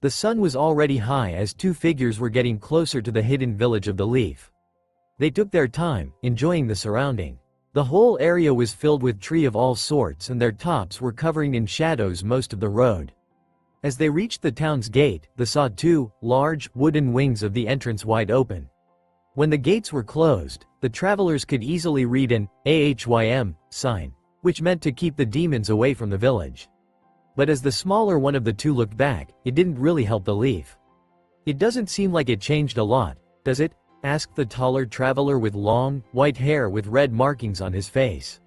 The sun was already high as two figures were getting closer to the hidden village of the leaf. They took their time, enjoying the surrounding. The whole area was filled with trees of all sorts and their tops were covering in shadows most of the road. As they reached the town's gate, they saw two large wooden wings of the entrance wide open. When the gates were closed, the travelers could easily read an AHYM sign, which meant to keep the demons away from the village. But as the smaller one of the two looked back, it didn't really help the leaf. "It doesn't seem like it changed a lot, does it?" asked the taller traveler with long, white hair with red markings on his face.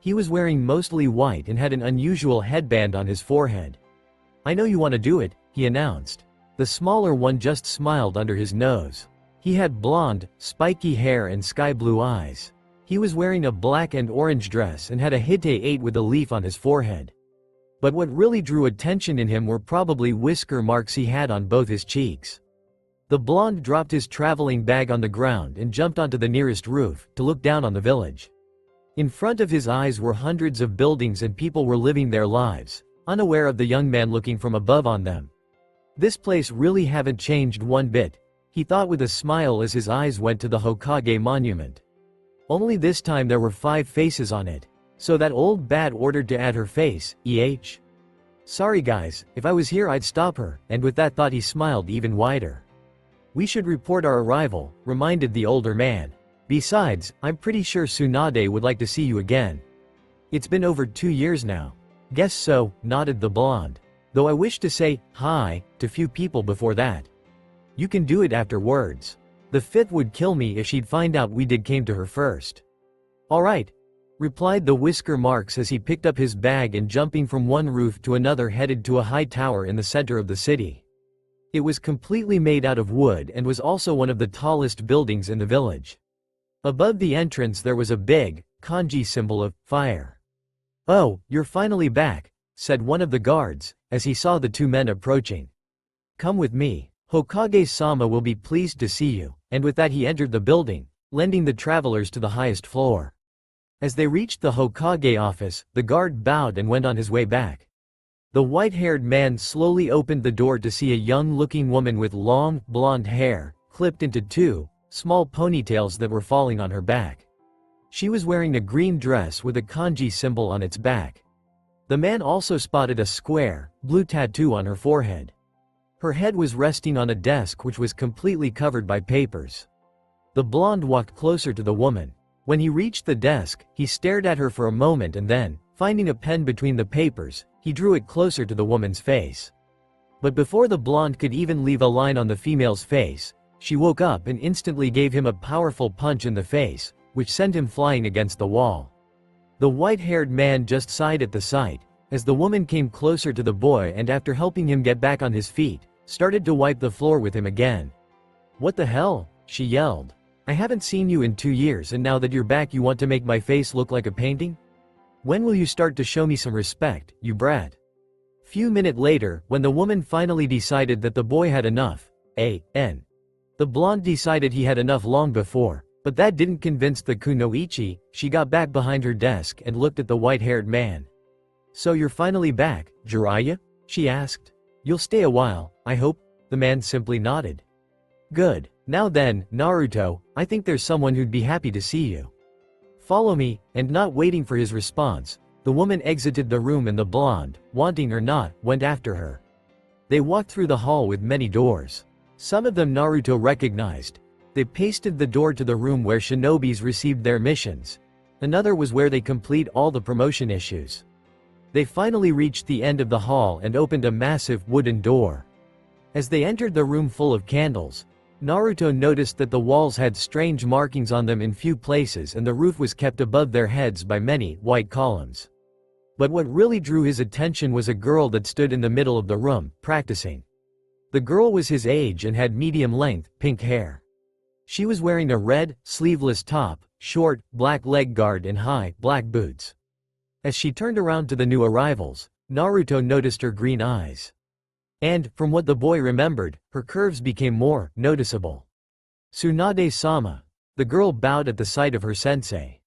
He was wearing mostly white and had an unusual headband on his forehead. "I know you want to do it," he announced. The smaller one just smiled under his nose. He had blonde, spiky hair and sky blue eyes. He was wearing a black and orange dress and had a Hittite 8 with a leaf on his forehead. But what really drew attention in him were probably whisker marks he had on both his cheeks. The blonde dropped his traveling bag on the ground and jumped onto the nearest roof to look down on the village. In front of his eyes were hundreds of buildings and people were living their lives, unaware of the young man looking from above on them. "This place really haven't changed one bit," he thought with a smile as his eyes went to the Hokage monument. Only this time there were 5 faces on it. So that old bat ordered to add her face, "Sorry guys, if I was here I'd stop her," and with that thought he smiled even wider. "We should report our arrival," reminded the older man. "Besides, I'm pretty sure Tsunade would like to see you again. It's been over 2 years now." "Guess so," nodded the blonde. "Though I wish to say hi to few people before that." "You can do it afterwards. The 5th would kill me if she'd find out we came to her first." "Alright," replied the whisker marks as he picked up his bag and jumping from one roof to another headed to a high tower in the center of the city. It was completely made out of wood and was also one of the tallest buildings in the village. Above the entrance there was a big, kanji symbol of fire. "Oh, you're finally back," said one of the guards, as he saw the two men approaching. "Come with me. Hokage-sama will be pleased to see you," and with that he entered the building, lending the travelers to the highest floor. As they reached the Hokage office, the guard bowed and went on his way back. The white-haired man slowly opened the door to see a young-looking woman with long, blonde hair, clipped into 2 small ponytails that were falling on her back. She was wearing a green dress with a kanji symbol on its back. The man also spotted a square, blue tattoo on her forehead. Her head was resting on a desk which was completely covered by papers. The blonde walked closer to the woman. When he reached the desk, he stared at her for a moment and then, finding a pen between the papers, he drew it closer to the woman's face. But before the blonde could even leave a line on the female's face, she woke up and instantly gave him a powerful punch in the face, which sent him flying against the wall. The white-haired man just sighed at the sight, as the woman came closer to the boy and after helping him get back on his feet, started to wipe the floor with him again. "What the hell?" she yelled. "I haven't seen you in 2 years and now that you're back you want to make my face look like a painting? When will you start to show me some respect, you brat?" Few minutes later, when the woman finally decided that the boy had enough, the blonde decided he had enough long before, but that didn't convince the kunoichi. She got back behind her desk and looked at the white-haired man. "So you're finally back, Jiraiya?" she asked. "You'll stay a while, I hope?" The man simply nodded. "Good. Now then, Naruto, I think there's someone who'd be happy to see you. Follow me," and not waiting for his response, the woman exited the room and the blonde, wanting or not, went after her. They walked through the hall with many doors. Some of them Naruto recognized. They pasted the door to the room where shinobis received their missions. Another was where they complete all the promotion issues. They finally reached the end of the hall and opened a massive wooden door. As they entered the room full of candles, Naruto noticed that the walls had strange markings on them in few places and the roof was kept above their heads by many white columns. But what really drew his attention was a girl that stood in the middle of the room, practicing. The girl was his age and had medium-length, pink hair. She was wearing a red, sleeveless top, short, black leg guard and high, black boots. As she turned around to the new arrivals, Naruto noticed her green eyes. And, from what the boy remembered, her curves became more noticeable. "Tsunade-sama." The girl bowed at the sight of her sensei.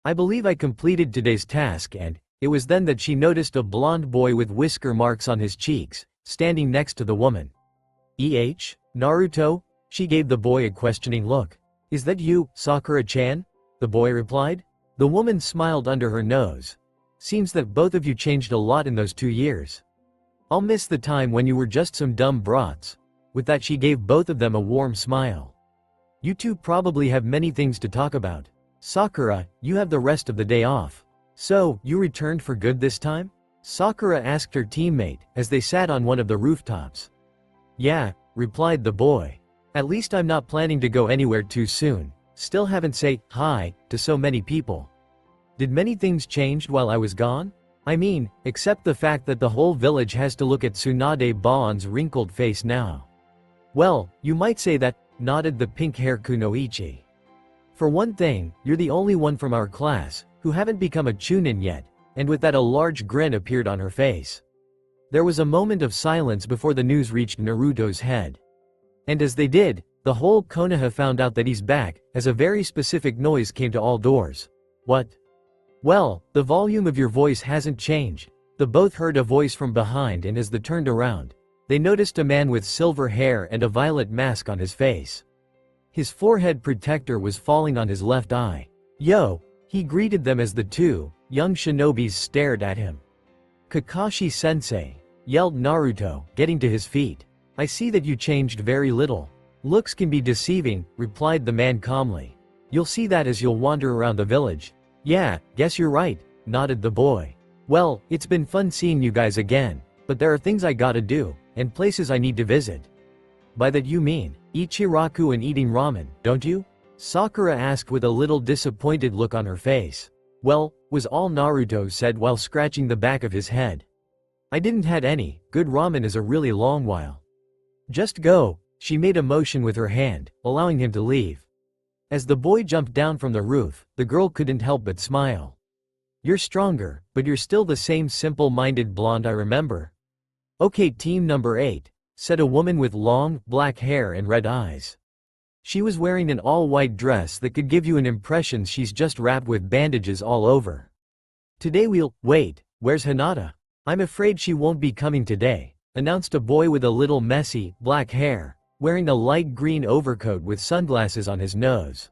"I believe I completed today's task," and it was then that she noticed a blonde boy with whisker marks on his cheeks, standing next to the woman. Naruto? She gave the boy a questioning look. Is that you, Sakura-chan? The boy replied. The woman smiled under her nose. Seems that both of you changed a lot in those 2 years. I'll miss the time when you were just some dumb brats. With that she gave both of them a warm smile. You two probably have many things to talk about. Sakura, you have the rest of the day off. So, you returned for good this time? Sakura asked her teammate, as they sat on one of the rooftops. Yeah, replied the boy. At least I'm not planning to go anywhere too soon. Still haven't said hi to so many people. Did many things change while I was gone? I mean, except the fact that the whole village has to look at Tsunade Baon's wrinkled face now. Well, you might say that, nodded the pink-haired Kunoichi. For one thing, you're the only one from our class who haven't become a chunin yet, and with that a large grin appeared on her face. There was a moment of silence before the news reached Naruto's head. And as they did, the whole Konoha found out that he's back, as a very specific noise came to all doors. What? Well, the volume of your voice hasn't changed. They both heard a voice from behind, and as they turned around, they noticed a man with silver hair and a violet mask on his face. His forehead protector was falling on his left eye. Yo! He greeted them as the two young shinobis stared at him. Kakashi-sensei! Yelled Naruto, getting to his feet. I see that you changed very little. Looks can be deceiving, replied the man calmly. You'll see that as you'll wander around the village. Yeah, guess you're right, nodded the boy. Well, it's been fun seeing you guys again, but there are things I gotta do, and places I need to visit. By that you mean, Ichiraku and eating ramen, don't you? Sakura asked with a little disappointed look on her face. Well, was all Naruto said while scratching the back of his head. I didn't had any, good ramen is a really long while. Just go, she made a motion with her hand, allowing him to leave. As the boy jumped down from the roof, the girl couldn't help but smile. You're stronger, but you're still the same simple-minded blonde I remember. Okay, team number 8, said a woman with long, black hair and red eyes. She was wearing an all-white dress that could give you an impression she's just wrapped with bandages all over. Today wait, where's Hinata? I'm afraid she won't be coming today, announced a boy with a little messy, black hair, wearing a light green overcoat with sunglasses on his nose.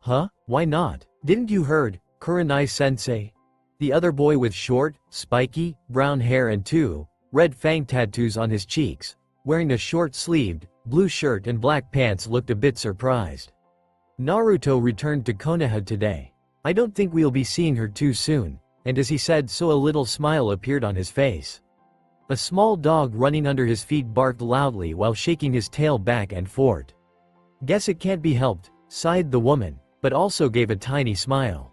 Huh? Why not? Didn't you heard, Kurenai-sensei? The other boy with short, spiky, brown hair and 2 red fang tattoos on his cheeks, wearing a short-sleeved, blue shirt and black pants looked a bit surprised. Naruto returned to Konoha today. I don't think we'll be seeing her too soon, and as he said so a little smile appeared on his face. A small dog running under his feet barked loudly while shaking his tail back and forth. Guess it can't be helped, sighed the woman, but also gave a tiny smile.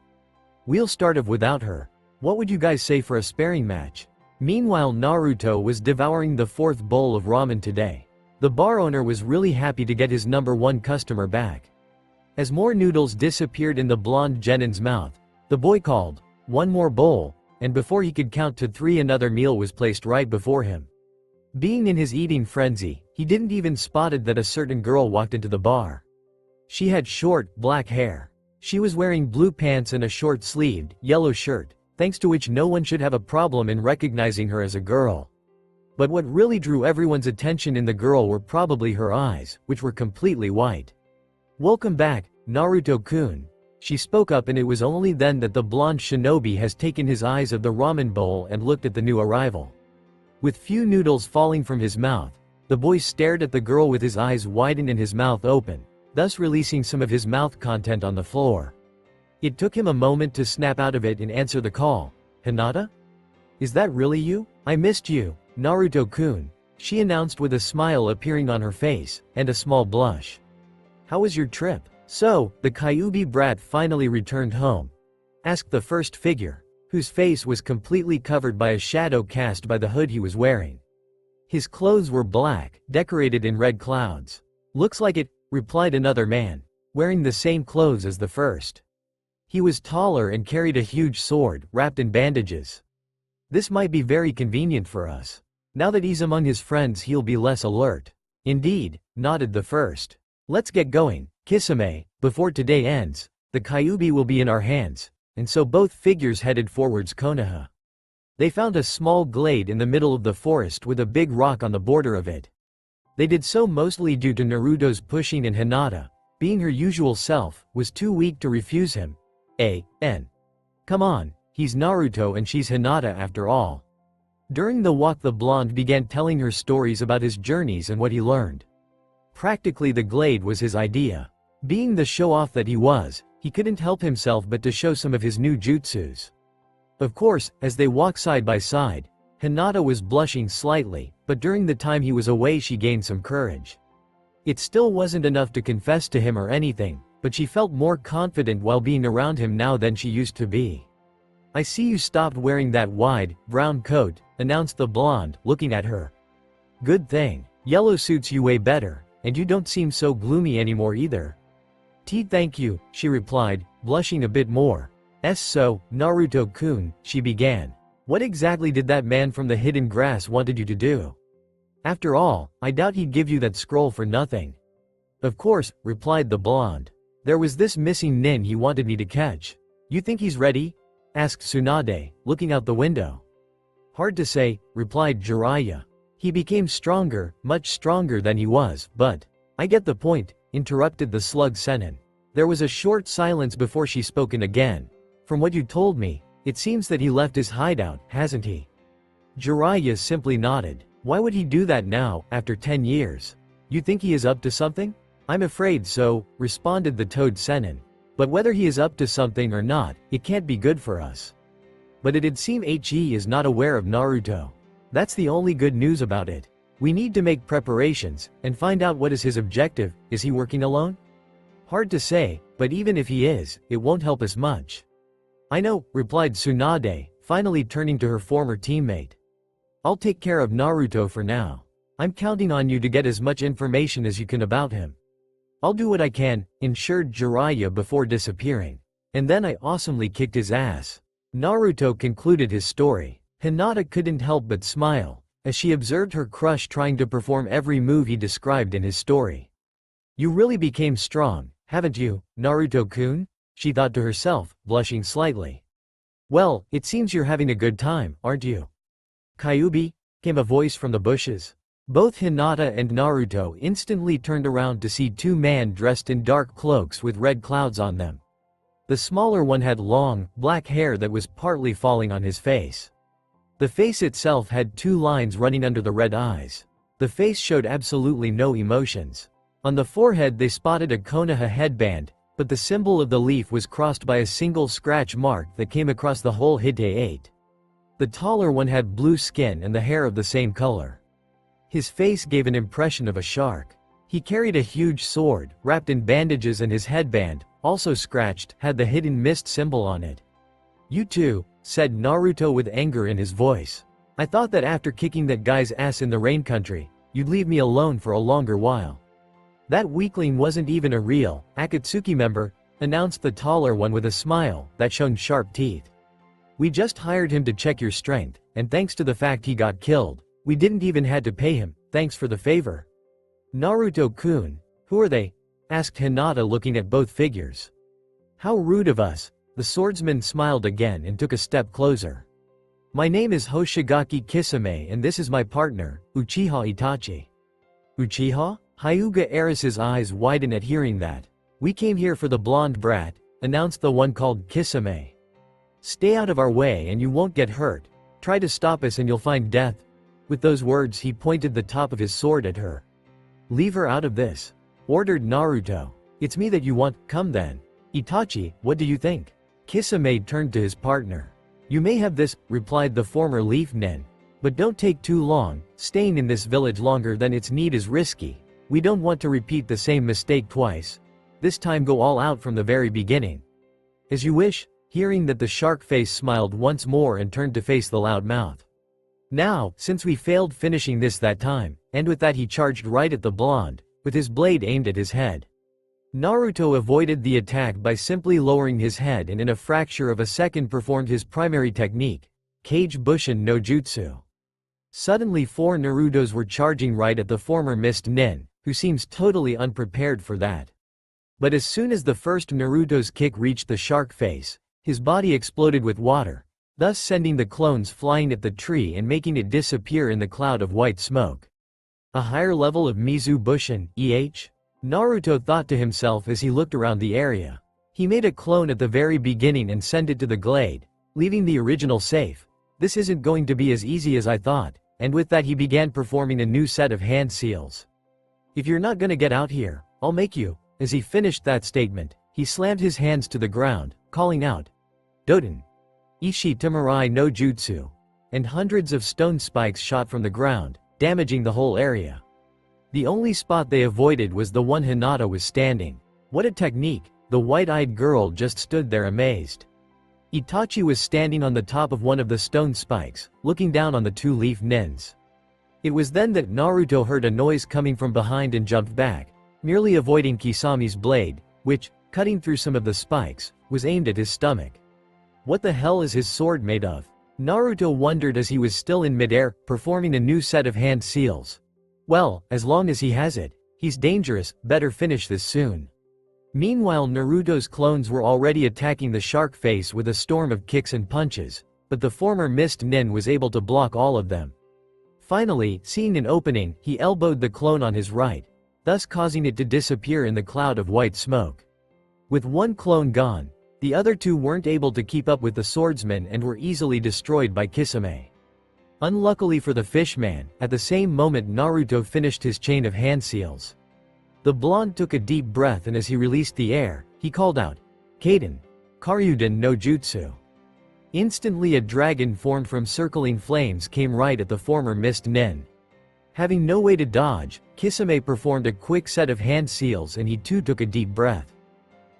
We'll start off without her. What would you guys say for a sparring match? Meanwhile Naruto was devouring the 4th bowl of ramen today. The bar owner was really happy to get his #1 customer back. As more noodles disappeared in the blonde Genin's mouth, the boy called, "One more bowl," and before he could count to 3 another meal was placed right before him. Being in his eating frenzy, he didn't even spotted that a certain girl walked into the bar. She had short, black hair. She was wearing blue pants and a short-sleeved, yellow shirt, thanks to which no one should have a problem in recognizing her as a girl. But what really drew everyone's attention in the girl were probably her eyes, which were completely white. Welcome back, Naruto-kun. She spoke up and it was only then that the blonde shinobi has taken his eyes of the ramen bowl and looked at the new arrival. With few noodles falling from his mouth, the boy stared at the girl with his eyes widened and his mouth open, thus releasing some of his mouth content on the floor. It took him a moment to snap out of it and answer the call. Hinata? Is that really you? I missed you, Naruto-kun, she announced with a smile appearing on her face, and a small blush. How was your trip? So, the Kyuubi brat finally returned home? Asked the first figure, whose face was completely covered by a shadow cast by the hood he was wearing. His clothes were black, decorated in red clouds. Looks like it, replied another man, wearing the same clothes as the first. He was taller and carried a huge sword, wrapped in bandages. This might be very convenient for us. Now that he's among his friends he'll be less alert. Indeed, nodded the first. Let's get going, Kisame, before today ends, the Kyuubi will be in our hands, and so both figures headed forwards Konoha. They found a small glade in the middle of the forest with a big rock on the border of it. They did so mostly due to Naruto's pushing, and Hinata, being her usual self, was too weak to refuse him. Come on, he's Naruto and she's Hinata after all. During the walk the blonde began telling her stories about his journeys and what he learned. Practically the glade was his idea. Being the show-off that he was, he couldn't help himself but to show some of his new jutsus. Of course, as they walked side by side, Hinata was blushing slightly, but during the time he was away she gained some courage. It still wasn't enough to confess to him or anything, but she felt more confident while being around him now than she used to be. I see you stopped wearing that wide, brown coat, announced the blonde, looking at her. Good thing. Yellow suits you way better, and you don't seem so gloomy anymore either. Thank you, she replied, blushing a bit more. So, Naruto-kun, she began. What exactly did that man from the hidden grass wanted you to do? After all, I doubt he'd give you that scroll for nothing. Of course, replied the blonde. There was this missing nin he wanted me to catch. You think he's ready? Asked Tsunade, looking out the window. Hard to say, replied Jiraiya. He became stronger, much stronger than he was, but… I get the point, interrupted the slug Sennin. There was a short silence before she spoke again. From what you told me, it seems that he left his hideout, hasn't he? Jiraiya simply nodded. Why would he do that now, after 10 years? You think he is up to something? I'm afraid so, responded the toad Sennin. But whether he is up to something or not, it can't be good for us. But it'd seem he is not aware of Naruto. That's the only good news about it. We need to make preparations, and find out what is his objective. Is he working alone? Hard to say, but even if he is, it won't help us much. I know, replied Tsunade, finally turning to her former teammate. I'll take care of Naruto for now. I'm counting on you to get as much information as you can about him. I'll do what I can, ensured Jiraiya before disappearing. And then I awesomely kicked his ass. Naruto concluded his story. Hinata couldn't help but smile, as she observed her crush trying to perform every move he described in his story. You really became strong, haven't you, Naruto-kun? She thought to herself, blushing slightly. Well, it seems you're having a good time, aren't you? Kyuubi? Came a voice from the bushes. Both Hinata and Naruto instantly turned around to see two men dressed in dark cloaks with red clouds on them. The smaller one had long, black hair that was partly falling on his face. The face itself had two lines running under the red eyes. The face showed absolutely no emotions. On the forehead they spotted a Konoha headband, but the symbol of the leaf was crossed by a single scratch mark that came across the whole Hite-8. The taller one had blue skin and the hair of the same color. His face gave an impression of a shark. He carried a huge sword, wrapped in bandages, and his headband, also scratched, had the hidden mist symbol on it. You too, said Naruto with anger in his voice. I thought that after kicking that guy's ass in the rain country, you'd leave me alone for a longer while. That weakling wasn't even a real Akatsuki member, announced the taller one with a smile that shone sharp teeth. We just hired him to check your strength, and thanks to the fact he got killed, we didn't even had to pay him. Thanks for the favor. Naruto-kun, who are they? Asked Hinata, looking at both figures. How rude of us. The swordsman smiled again and took a step closer. My name is Hoshigaki Kisame and this is my partner, Uchiha Itachi. Uchiha? Hyuga Eris's eyes widened at hearing that. We came here for the blonde brat, announced the one called Kisame. Stay out of our way and you won't get hurt. Try to stop us and you'll find death. With those words he pointed the top of his sword at her. Leave her out of this, ordered Naruto. It's me that you want, come then. Itachi, what do you think? Kisame turned to his partner. You may have this, replied the former leaf nin. But don't take too long, staying in this village longer than its need is risky. We don't want to repeat the same mistake twice. This time go all out from the very beginning. As you wish, hearing that the shark face smiled once more and turned to face the loud mouth. Now, since we failed finishing this that time, and with that he charged right at the blonde, with his blade aimed at his head. Naruto avoided the attack by simply lowering his head and in a fraction of a second performed his primary technique, Kage Bushin no Jutsu. Suddenly 4 Narutos were charging right at the former mist nin, who seems totally unprepared for that. But as soon as the first Naruto's kick reached the shark face, his body exploded with water. thus sending the clones flying at the tree and making it disappear in the cloud of white smoke. A higher level of Mizu Bushin, Naruto thought to himself as he looked around the area. He made a clone at the very beginning and sent it to the glade, leaving the original safe. This isn't going to be as easy as I thought, and with that he began performing a new set of hand seals. If you're not gonna get out here, I'll make you. As he finished that statement, he slammed his hands to the ground, calling out, Doten! Ishi Tamarai no Jutsu! And hundreds of stone spikes shot from the ground, damaging the whole area. The only spot they avoided was the one Hinata was standing. What a technique! The white-eyed girl just stood there amazed. Itachi was standing on the top of one of the stone spikes, looking down on the two-leaf nins. It was then that Naruto heard a noise coming from behind and jumped back, merely avoiding Kisami's blade, which, cutting through some of the spikes, was aimed at his stomach. What the hell is his sword made of? Naruto wondered as he was still in midair, performing a new set of hand seals. Well, as long as he has it, he's dangerous, better finish this soon. Meanwhile, Naruto's clones were already attacking the shark face with a storm of kicks and punches, but the former mist nin was able to block all of them. Finally, seeing an opening, he elbowed the clone on his right, thus causing it to disappear in the cloud of white smoke. With one clone gone, the other two weren't able to keep up with the swordsman and were easily destroyed by Kisame. Unluckily for the fishman, at the same moment Naruto finished his chain of hand seals. The blonde took a deep breath and as he released the air, he called out, Kaden! Karyudan no Jutsu! Instantly a dragon formed from circling flames came right at the former mist nin. Having no way to dodge, Kisame performed a quick set of hand seals and he too took a deep breath.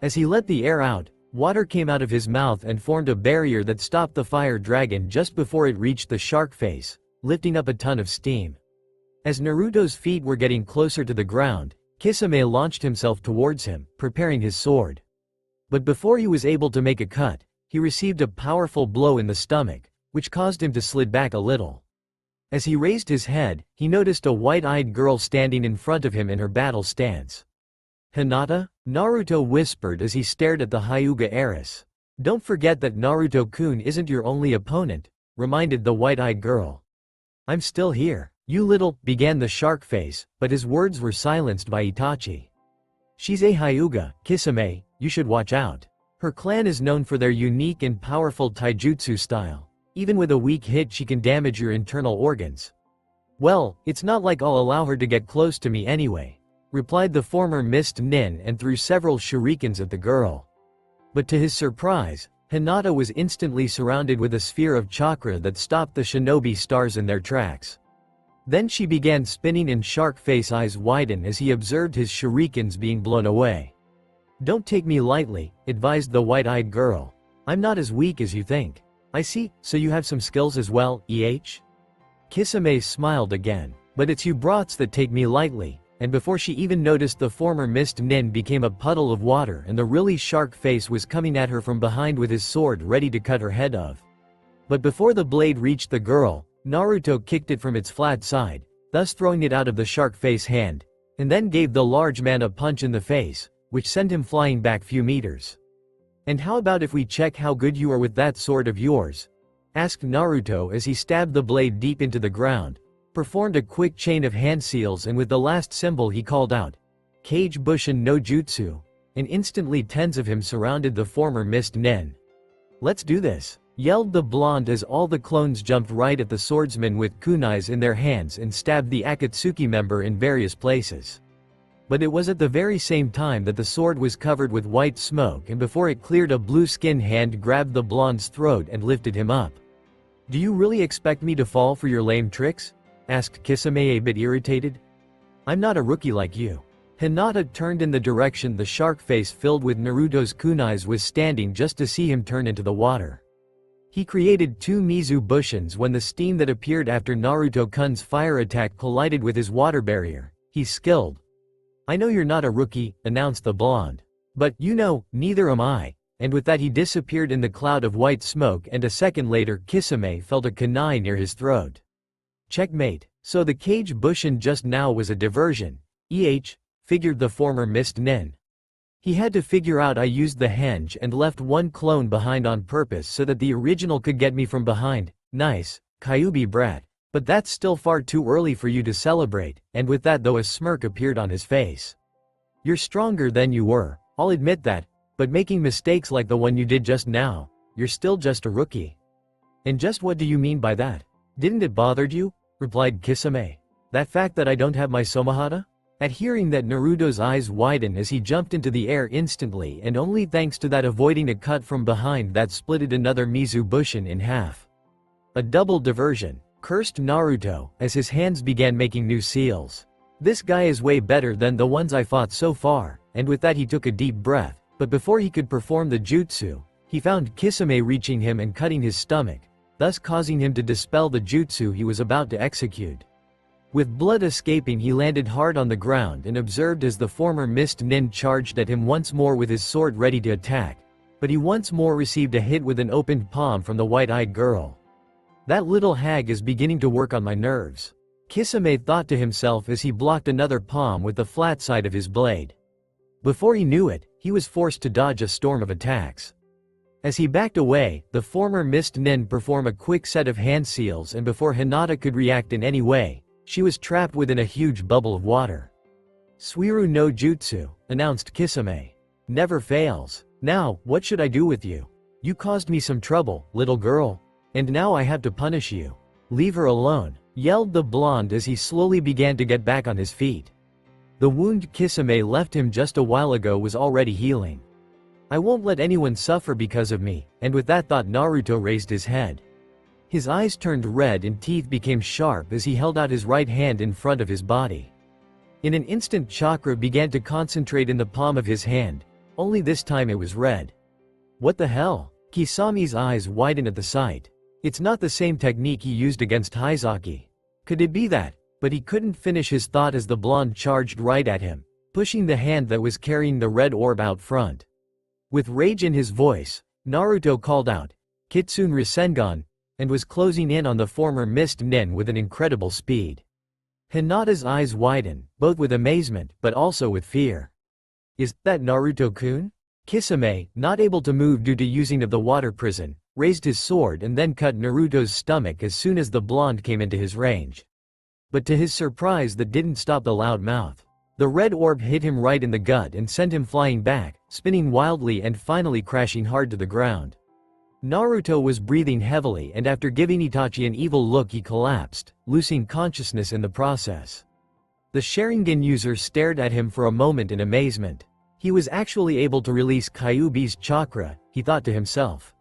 As he let the air out, water came out of his mouth and formed a barrier that stopped the fire dragon just before it reached the shark face, lifting up a ton of steam. As Naruto's feet were getting closer to the ground, Kisame launched himself towards him, preparing his sword. But before he was able to make a cut, he received a powerful blow in the stomach, which caused him to slide back a little. As he raised his head, he noticed a white-eyed girl standing in front of him in her battle stance. Hinata? Naruto whispered as he stared at the Hyuga heiress. Don't forget that Naruto-kun isn't your only opponent, reminded the white-eyed girl. I'm still here. You little, began the shark face, but his words were silenced by Itachi. She's a Hyuga, Kisame, you should watch out. Her clan is known for their unique and powerful taijutsu style. Even with a weak hit she can damage your internal organs. Well, it's not like I'll allow her to get close to me anyway, replied the former mist nin and threw several shurikens at the girl. But to his surprise, Hinata was instantly surrounded with a sphere of chakra that stopped the shinobi stars in their tracks. Then she began spinning and shark face eyes widened as he observed his shurikens being blown away. Don't take me lightly, advised the white-eyed girl. I'm not as weak as you think. I see, so you have some skills as well, Kisame smiled again. But it's you brats that take me lightly, and before she even noticed the former mist nin became a puddle of water and the really shark face was coming at her from behind with his sword ready to cut her head off. But before the blade reached the girl, Naruto kicked it from its flat side, thus throwing it out of the shark face hand, and then gave the large man a punch in the face, which sent him flying back few meters. And how about if we check how good you are with that sword of yours? Asked Naruto as he stabbed the blade deep into the ground, performed a quick chain of hand seals and with the last symbol he called out, Kage Bushin no Jutsu, and instantly tens of him surrounded the former mist nin. Let's do this, yelled the blonde as all the clones jumped right at the swordsmen with kunais in their hands and stabbed the Akatsuki member in various places. But it was at the very same time that the sword was covered with white smoke and before it cleared a blue-skinned hand grabbed the blonde's throat and lifted him up. Do you really expect me to fall for your lame tricks? Asked Kisame a bit irritated. I'm not a rookie like you. Hinata turned in the direction the shark face filled with Naruto's kunais was standing just to see him turn into the water. He created two Mizu Bushins when the steam that appeared after Naruto-kun's fire attack collided with his water barrier. He's skilled. I know you're not a rookie, announced the blonde. But, you know, neither am I. And with that he disappeared in the cloud of white smoke and a second later Kisame felt a kunai near his throat. Checkmate. So the Kage Bushin just now was a diversion. Figured the former mist nin. He had to figure out I used the henge and left one clone behind on purpose so that the original could get me from behind. Nice, Kyuubi brat. But that's still far too early for you to celebrate, and with that though a smirk appeared on his face. You're stronger than you were, I'll admit that, but making mistakes like the one you did just now, you're still just a rookie. And just what do you mean by that? Didn't it bother you? Replied Kisame. That fact that I don't have my Somahata? At hearing that, Naruto's eyes widened as he jumped into the air instantly, and only thanks to that avoiding a cut from behind that splitted another Mizubushin in half. A double diversion, cursed Naruto, as his hands began making new seals. This guy is way better than the ones I fought so far, and with that he took a deep breath, but before he could perform the jutsu, he found Kisame reaching him and cutting his stomach, thus causing him to dispel the jutsu he was about to execute. With blood escaping, he landed hard on the ground and observed as the former mist nin charged at him once more with his sword ready to attack, but he once more received a hit with an opened palm from the white-eyed girl. That little hag is beginning to work on my nerves, Kisame thought to himself as he blocked another palm with the flat side of his blade. Before he knew it, he was forced to dodge a storm of attacks. As he backed away, the former mist nin performed a quick set of hand seals, and before Hinata could react in any way, she was trapped within a huge bubble of water. Suiru no Jutsu, announced Kisame. Never fails. Now, what should I do with you? You caused me some trouble, little girl. And now I have to punish you. Leave her alone, yelled the blonde as he slowly began to get back on his feet. The wound Kisame left him just a while ago was already healing. I won't let anyone suffer because of me, and with that thought Naruto raised his head. His eyes turned red and teeth became sharp as he held out his right hand in front of his body. In an instant chakra began to concentrate in the palm of his hand, only this time it was red. What the hell? Kisame's eyes widened at the sight. It's not the same technique he used against Hizaki. Could it be that? But he couldn't finish his thought as the blonde charged right at him, pushing the hand that was carrying the red orb out front. With rage in his voice, Naruto called out, Kitsune Rasengan, and was closing in on the former mist nin with an incredible speed. Hinata's eyes widened, both with amazement, but also with fear. Is that Naruto-kun? Kisame, not able to move due to using of the water prison, raised his sword and then cut Naruto's stomach as soon as the blonde came into his range. But to his surprise that didn't stop the loud mouth. The red orb hit him right in the gut and sent him flying back, spinning wildly and finally crashing hard to the ground. Naruto was breathing heavily, and after giving Itachi an evil look he collapsed, losing consciousness in the process. The Sharingan user stared at him for a moment in amazement. He was actually able to release Kyuubi's chakra, he thought to himself.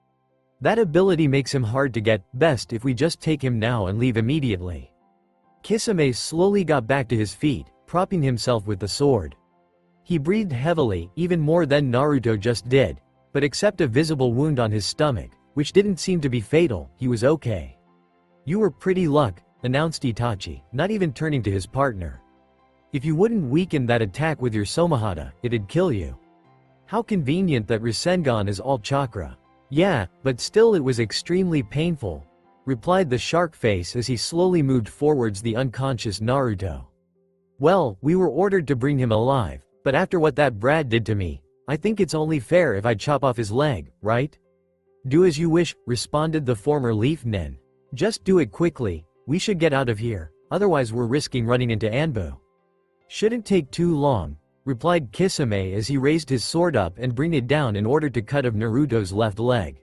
That ability makes him hard to get, best if we just take him now and leave immediately. Kisame slowly got back to his feet, propping himself with the sword. He breathed heavily, even more than Naruto just did, but except a visible wound on his stomach, which didn't seem to be fatal, he was okay. You were pretty luck, announced Itachi, not even turning to his partner. If you wouldn't weaken that attack with your Somahata, it'd kill you. How convenient that Rasengan is all chakra. Yeah, but still it was extremely painful, replied the shark face as he slowly moved forwards the unconscious Naruto. Well, we were ordered to bring him alive, but after what that brat did to me, I think it's only fair if I chop off his leg, right? Do as you wish, responded the former leaf nin. Just do it quickly, we should get out of here, otherwise we're risking running into Anbu. Shouldn't take too long, replied Kisame as he raised his sword up and bring it down in order to cut of Naruto's left leg.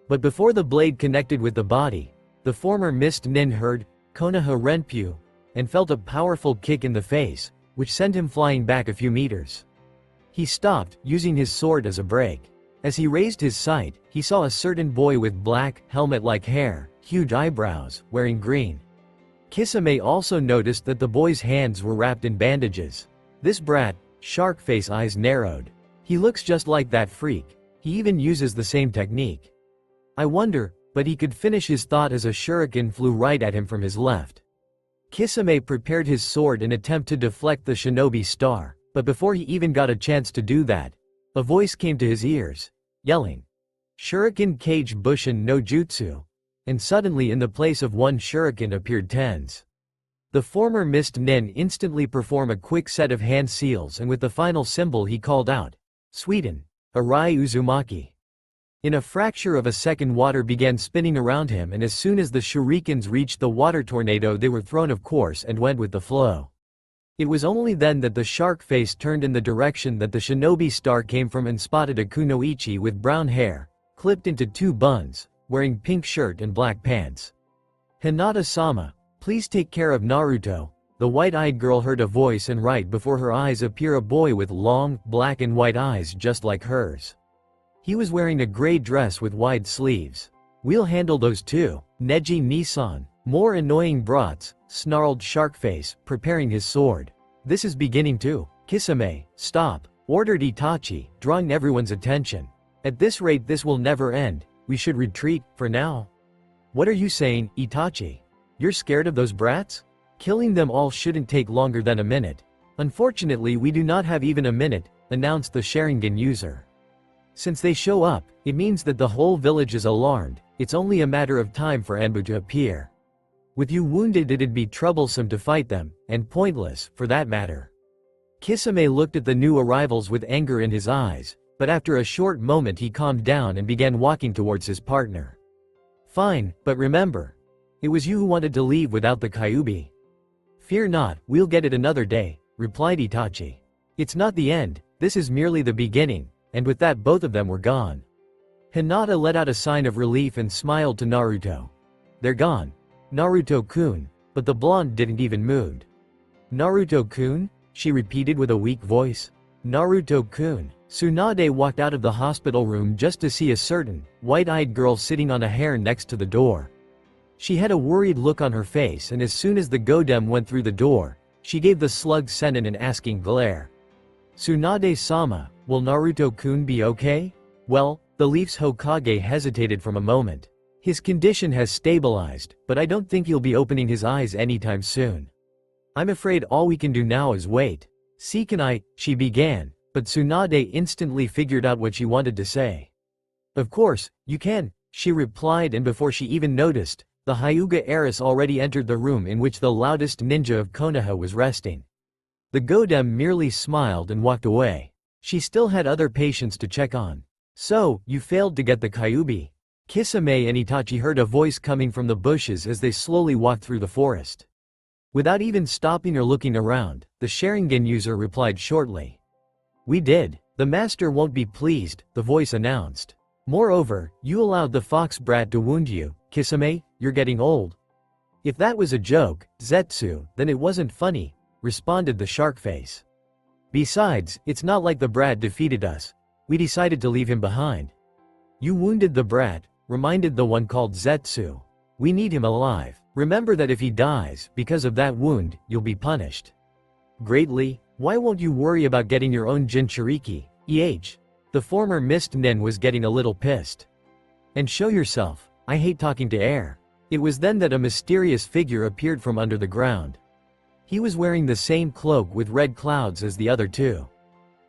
But before the blade connected with the body, the former mist nin heard, Konoha Renpyu, and felt a powerful kick in the face, which sent him flying back a few meters. He stopped, using his sword as a brake. As he raised his sight, he saw a certain boy with black, helmet-like hair, huge eyebrows, wearing green. Kisame also noticed that the boy's hands were wrapped in bandages. This brat, shark face eyes narrowed. He looks just like that freak. He even uses the same technique. I wonder, but he could finish his thought as a shuriken flew right at him from his left. Kisame prepared his sword in attempt to deflect the shinobi star, but before he even got a chance to do that, a voice came to his ears, yelling, Shuriken Kage Bushin no Jutsu. And suddenly in the place of one shuriken appeared tens. The former mist nin instantly performed a quick set of hand seals, and with the final symbol he called out, Sweden. Arai Uzumaki. In a fracture of a second, water began spinning around him, and as soon as the shurikens reached the water tornado, they were thrown of course and went with the flow. It was only then that the shark face turned in the direction that the shinobi star came from and spotted a kunoichi with brown hair, clipped into two buns, wearing pink shirt and black pants. "Hinata-sama, please take care of Naruto," the white-eyed girl heard a voice, and right before her eyes appear a boy with long, black and white eyes just like hers. He was wearing a gray dress with wide sleeves. "We'll handle those too, Neji Nissan." More annoying brats, snarled Sharkface, preparing his sword. "This is beginning to." "Kisame, stop," ordered Itachi, drawing everyone's attention. "At this rate this will never end, we should retreat, for now." "What are you saying, Itachi? You're scared of those brats? Killing them all shouldn't take longer than a minute." "Unfortunately we do not have even a minute," announced the Sharingan user. "Since they show up, it means that the whole village is alarmed. It's only a matter of time for Anbu to appear. With you wounded it'd be troublesome to fight them, and pointless, for that matter." Kisame looked at the new arrivals with anger in his eyes, but after a short moment he calmed down and began walking towards his partner. "Fine, but remember, it was you who wanted to leave without the Kyuubi." "Fear not, we'll get it another day," replied Itachi. "It's not the end, this is merely the beginning," and with that both of them were gone. Hinata let out a sign of relief and smiled to Naruto. "They're gone. Naruto-kun," but the blonde didn't even move. "Naruto-kun?" she repeated with a weak voice. "Naruto-kun." Tsunade walked out of the hospital room just to see a certain, white-eyed girl sitting on a hair next to the door. She had a worried look on her face, and as soon as the Godem went through the door, she gave the slug Sennin an asking glare. "Tsunade-sama, will Naruto-kun be okay?" "Well," the Leaf's Hokage hesitated from a moment. "His condition has stabilized, but I don't think he'll be opening his eyes anytime soon. I'm afraid all we can do now is wait." "See, can I," she began, but Tsunade instantly figured out what she wanted to say. "Of course, you can," she replied, and before she even noticed, the Hyuga heiress already entered the room in which the loudest ninja of Konoha was resting. The Godem merely smiled and walked away. She still had other patients to check on. "So, you failed to get the Kyuubi?" Kisame and Itachi heard a voice coming from the bushes as they slowly walked through the forest. Without even stopping or looking around, the Sharingan user replied shortly. "We did. The master won't be pleased," the voice announced. "Moreover, you allowed the fox brat to wound you, Kisame, you're getting old." "If that was a joke, Zetsu, then it wasn't funny," responded the shark face. "Besides, it's not like the brat defeated us. We decided to leave him behind." "You wounded the brat," reminded the one called Zetsu. "We need him alive. Remember that if he dies, because of that wound, you'll be punished greatly. Why won't you worry about getting your own Jinchuriki, The former Mist Nin was getting a little pissed. "And show yourself, I hate talking to air." It was then that a mysterious figure appeared from under the ground. He was wearing the same cloak with red clouds as the other two.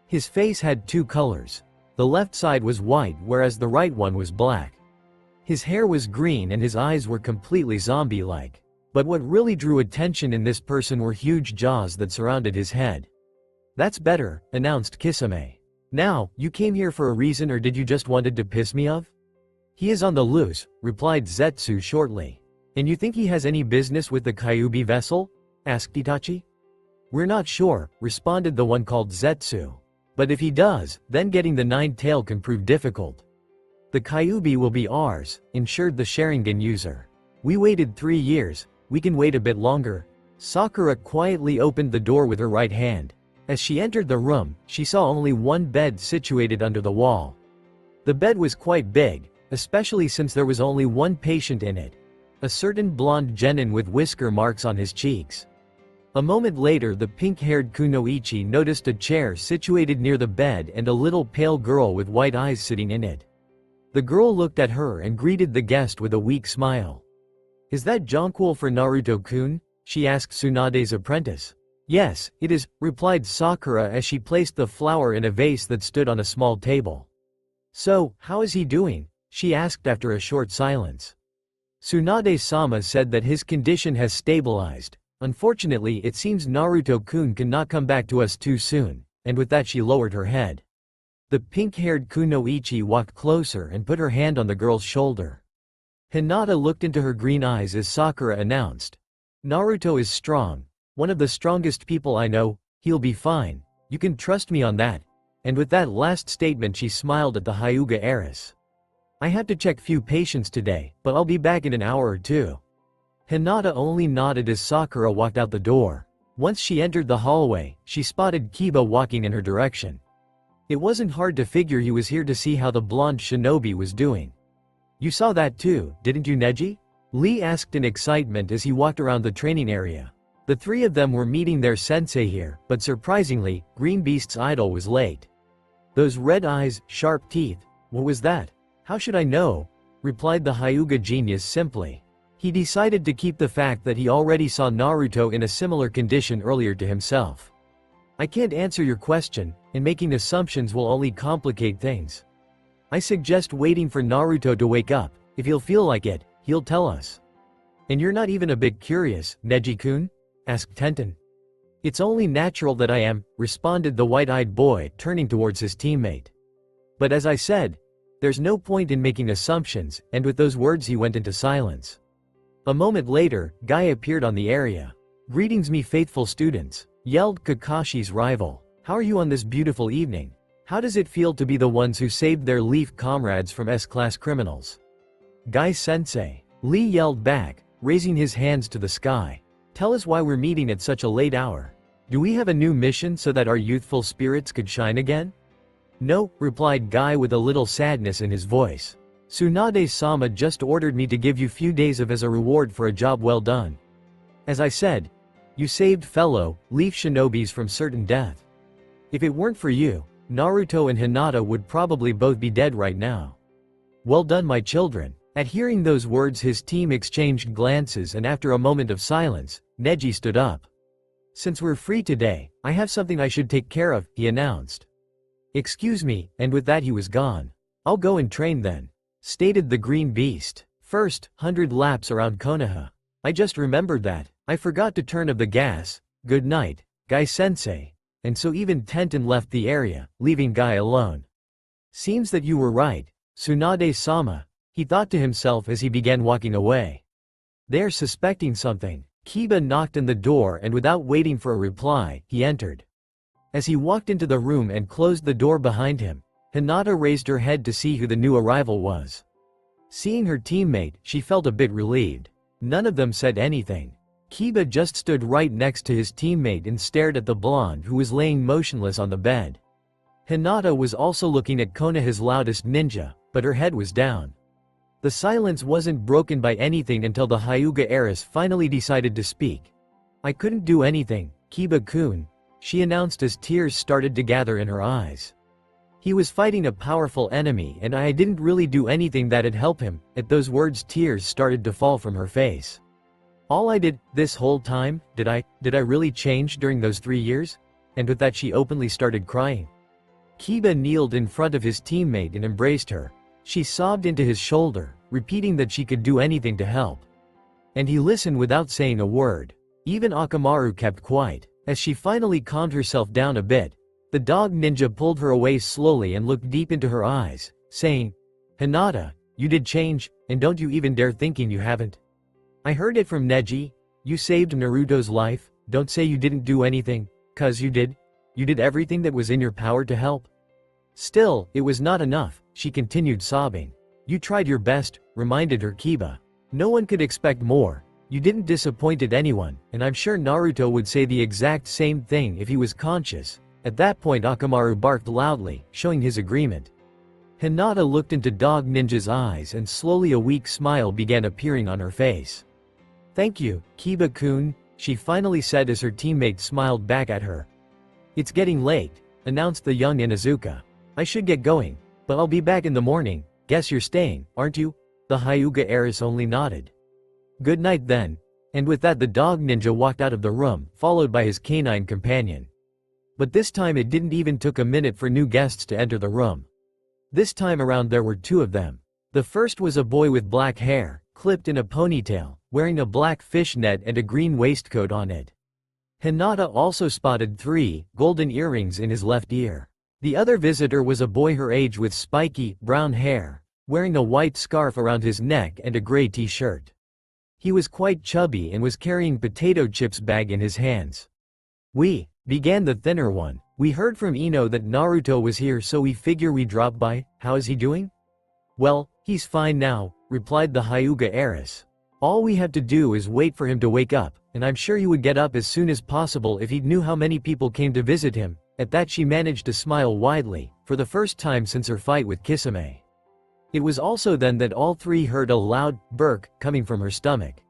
His face had two colors. The left side was white whereas the right one was black. His hair was green and his eyes were completely zombie-like. But what really drew attention in this person were huge jaws that surrounded his head. "That's better," announced Kisame. "Now, you came here for a reason, or did you just wanted to piss me off?" "He is on the loose," replied Zetsu shortly. "And you think he has any business with the Kyuubi vessel?" asked Itachi. "We're not sure," responded the one called Zetsu. "But if he does, then getting the nine-tail can prove difficult." "The Kyuubi will be ours," ensured the Sharingan user. "We waited 3 years, we can wait a bit longer." Sakura quietly opened the door with her right hand. As she entered the room, she saw only one bed situated under the wall. The bed was quite big, especially since there was only one patient in it. A certain blonde genin with whisker marks on his cheeks. A moment later the pink-haired kunoichi noticed a chair situated near the bed and a little pale girl with white eyes sitting in it. The girl looked at her and greeted the guest with a weak smile. "Is that jonquil for Naruto-kun?" she asked Tsunade's apprentice. "Yes, it is," replied Sakura as she placed the flower in a vase that stood on a small table. "So, how is he doing?" she asked after a short silence. Tsunade-sama said that his condition has stabilized. "Unfortunately, it seems Naruto-kun cannot come back to us too soon," and with that she lowered her head. The pink-haired Kunoichi walked closer and put her hand on the girl's shoulder. Hinata looked into her green eyes as Sakura announced. Naruto is strong. One of the strongest people I know, he'll be fine. You can trust me on that. And with that last statement she smiled at the Hyuga heiress. I have to check few patients today, but I'll be back in an hour or two. Hinata only nodded as Sakura walked out the door. Once she entered the hallway, she spotted Kiba walking in her direction. It wasn't hard to figure he was here to see how the blonde shinobi was doing. You saw that too, didn't you, Neji? Lee asked in excitement as he walked around the training area. The three of them were meeting their sensei here, but surprisingly, Green Beast's idol was late. Those red eyes, sharp teeth, what was that? How should I know? Replied the Hyuga genius simply. He decided to keep the fact that he already saw Naruto in a similar condition earlier to himself. I can't answer your question, and making assumptions will only complicate things. I suggest waiting for Naruto to wake up. If he'll feel like it, he'll tell us. And you're not even a bit curious, Neji-kun? Asked Tenten. It's only natural that I am, responded the white-eyed boy, turning towards his teammate. But as I said, there's no point in making assumptions, and with those words he went into silence. A moment later, Guy appeared on the area. Greetings, me faithful students, yelled Kakashi's rival. How are you on this beautiful evening? How does it feel to be the ones who saved their Leaf comrades from S-class criminals? Guy-sensei, Lee yelled back, raising his hands to the sky. Tell us why we're meeting at such a late hour. Do we have a new mission so that our youthful spirits could shine again? No, replied Guy with a little sadness in his voice. Tsunade-sama just ordered me to give you few days of as a reward for a job well done. As I said, you saved fellow Leaf shinobis from certain death. If it weren't for you, Naruto and Hinata would probably both be dead right now. Well done, my children. At hearing those words his team exchanged glances, and after a moment of silence, Neji stood up. Since we're free today, I have something I should take care of, he announced. Excuse me, and with that he was gone. I'll go and train then, stated the green beast. First, 100 laps around Konoha. I just remembered that. I forgot to turn off the gas. Good night, Guy-sensei. And so even Tenten left the area, leaving Guy alone. Seems that you were right, Tsunade-sama, he thought to himself as he began walking away. They're suspecting something. Kiba knocked on the door, and without waiting for a reply, he entered. As he walked into the room and closed the door behind him, Hinata raised her head to see who the new arrival was. Seeing her teammate, she felt a bit relieved. None of them said anything. Kiba just stood right next to his teammate and stared at the blonde who was laying motionless on the bed. Hinata was also looking at Konoha's loudest ninja, but her head was down. The silence wasn't broken by anything until the Hyuga heiress finally decided to speak. I couldn't do anything, Kiba-kun, she announced as tears started to gather in her eyes. He was fighting a powerful enemy and I didn't really do anything that'd help him. At those words tears started to fall from her face. All I did, this whole time, did I really change during those 3 years? And with that she openly started crying. Kiba kneeled in front of his teammate and embraced her. She sobbed into his shoulder, repeating that she could do anything to help. And he listened without saying a word. Even Akamaru kept quiet. As she finally calmed herself down a bit, the dog ninja pulled her away slowly and looked deep into her eyes, saying, Hinata, you did change, and don't you even dare thinking you haven't. I heard it from Neji, you saved Naruto's life, don't say you didn't do anything, 'cause you did. You did everything that was in your power to help. Still, it was not enough, she continued sobbing. You tried your best, reminded her Kiba. No one could expect more. You didn't disappoint anyone, and I'm sure Naruto would say the exact same thing if he was conscious. At that point Akamaru barked loudly, showing his agreement. Hinata looked into Dog Ninja's eyes and slowly a weak smile began appearing on her face. Thank you, Kiba-kun, she finally said as her teammate smiled back at her. It's getting late, announced the young Inuzuka. I should get going, but I'll be back in the morning. Guess you're staying, aren't you? The Hyuga heiress only nodded. Good night then. And with that the dog ninja walked out of the room, followed by his canine companion. But this time it didn't even took a minute for new guests to enter the room. This time around there were 2 of them. The first was a boy with black hair, clipped in a ponytail, wearing a black fishnet and a green waistcoat on it. Hinata also spotted 3 golden earrings in his left ear. The other visitor was a boy her age with spiky, brown hair, wearing a white scarf around his neck and a gray t-shirt. He was quite chubby and was carrying potato chips bag in his hands. "We," began the thinner one, "we heard from Ino that Naruto was here, so we figure we drop by. How is he doing?" "Well, he's fine now," replied the Hyuga heiress. "All we have to do is wait for him to wake up, and I'm sure he would get up as soon as possible if he knew how many people came to visit him." At that she managed to smile widely, for the first time since her fight with Kisame. It was also then that all three heard a loud "burk" coming from her stomach.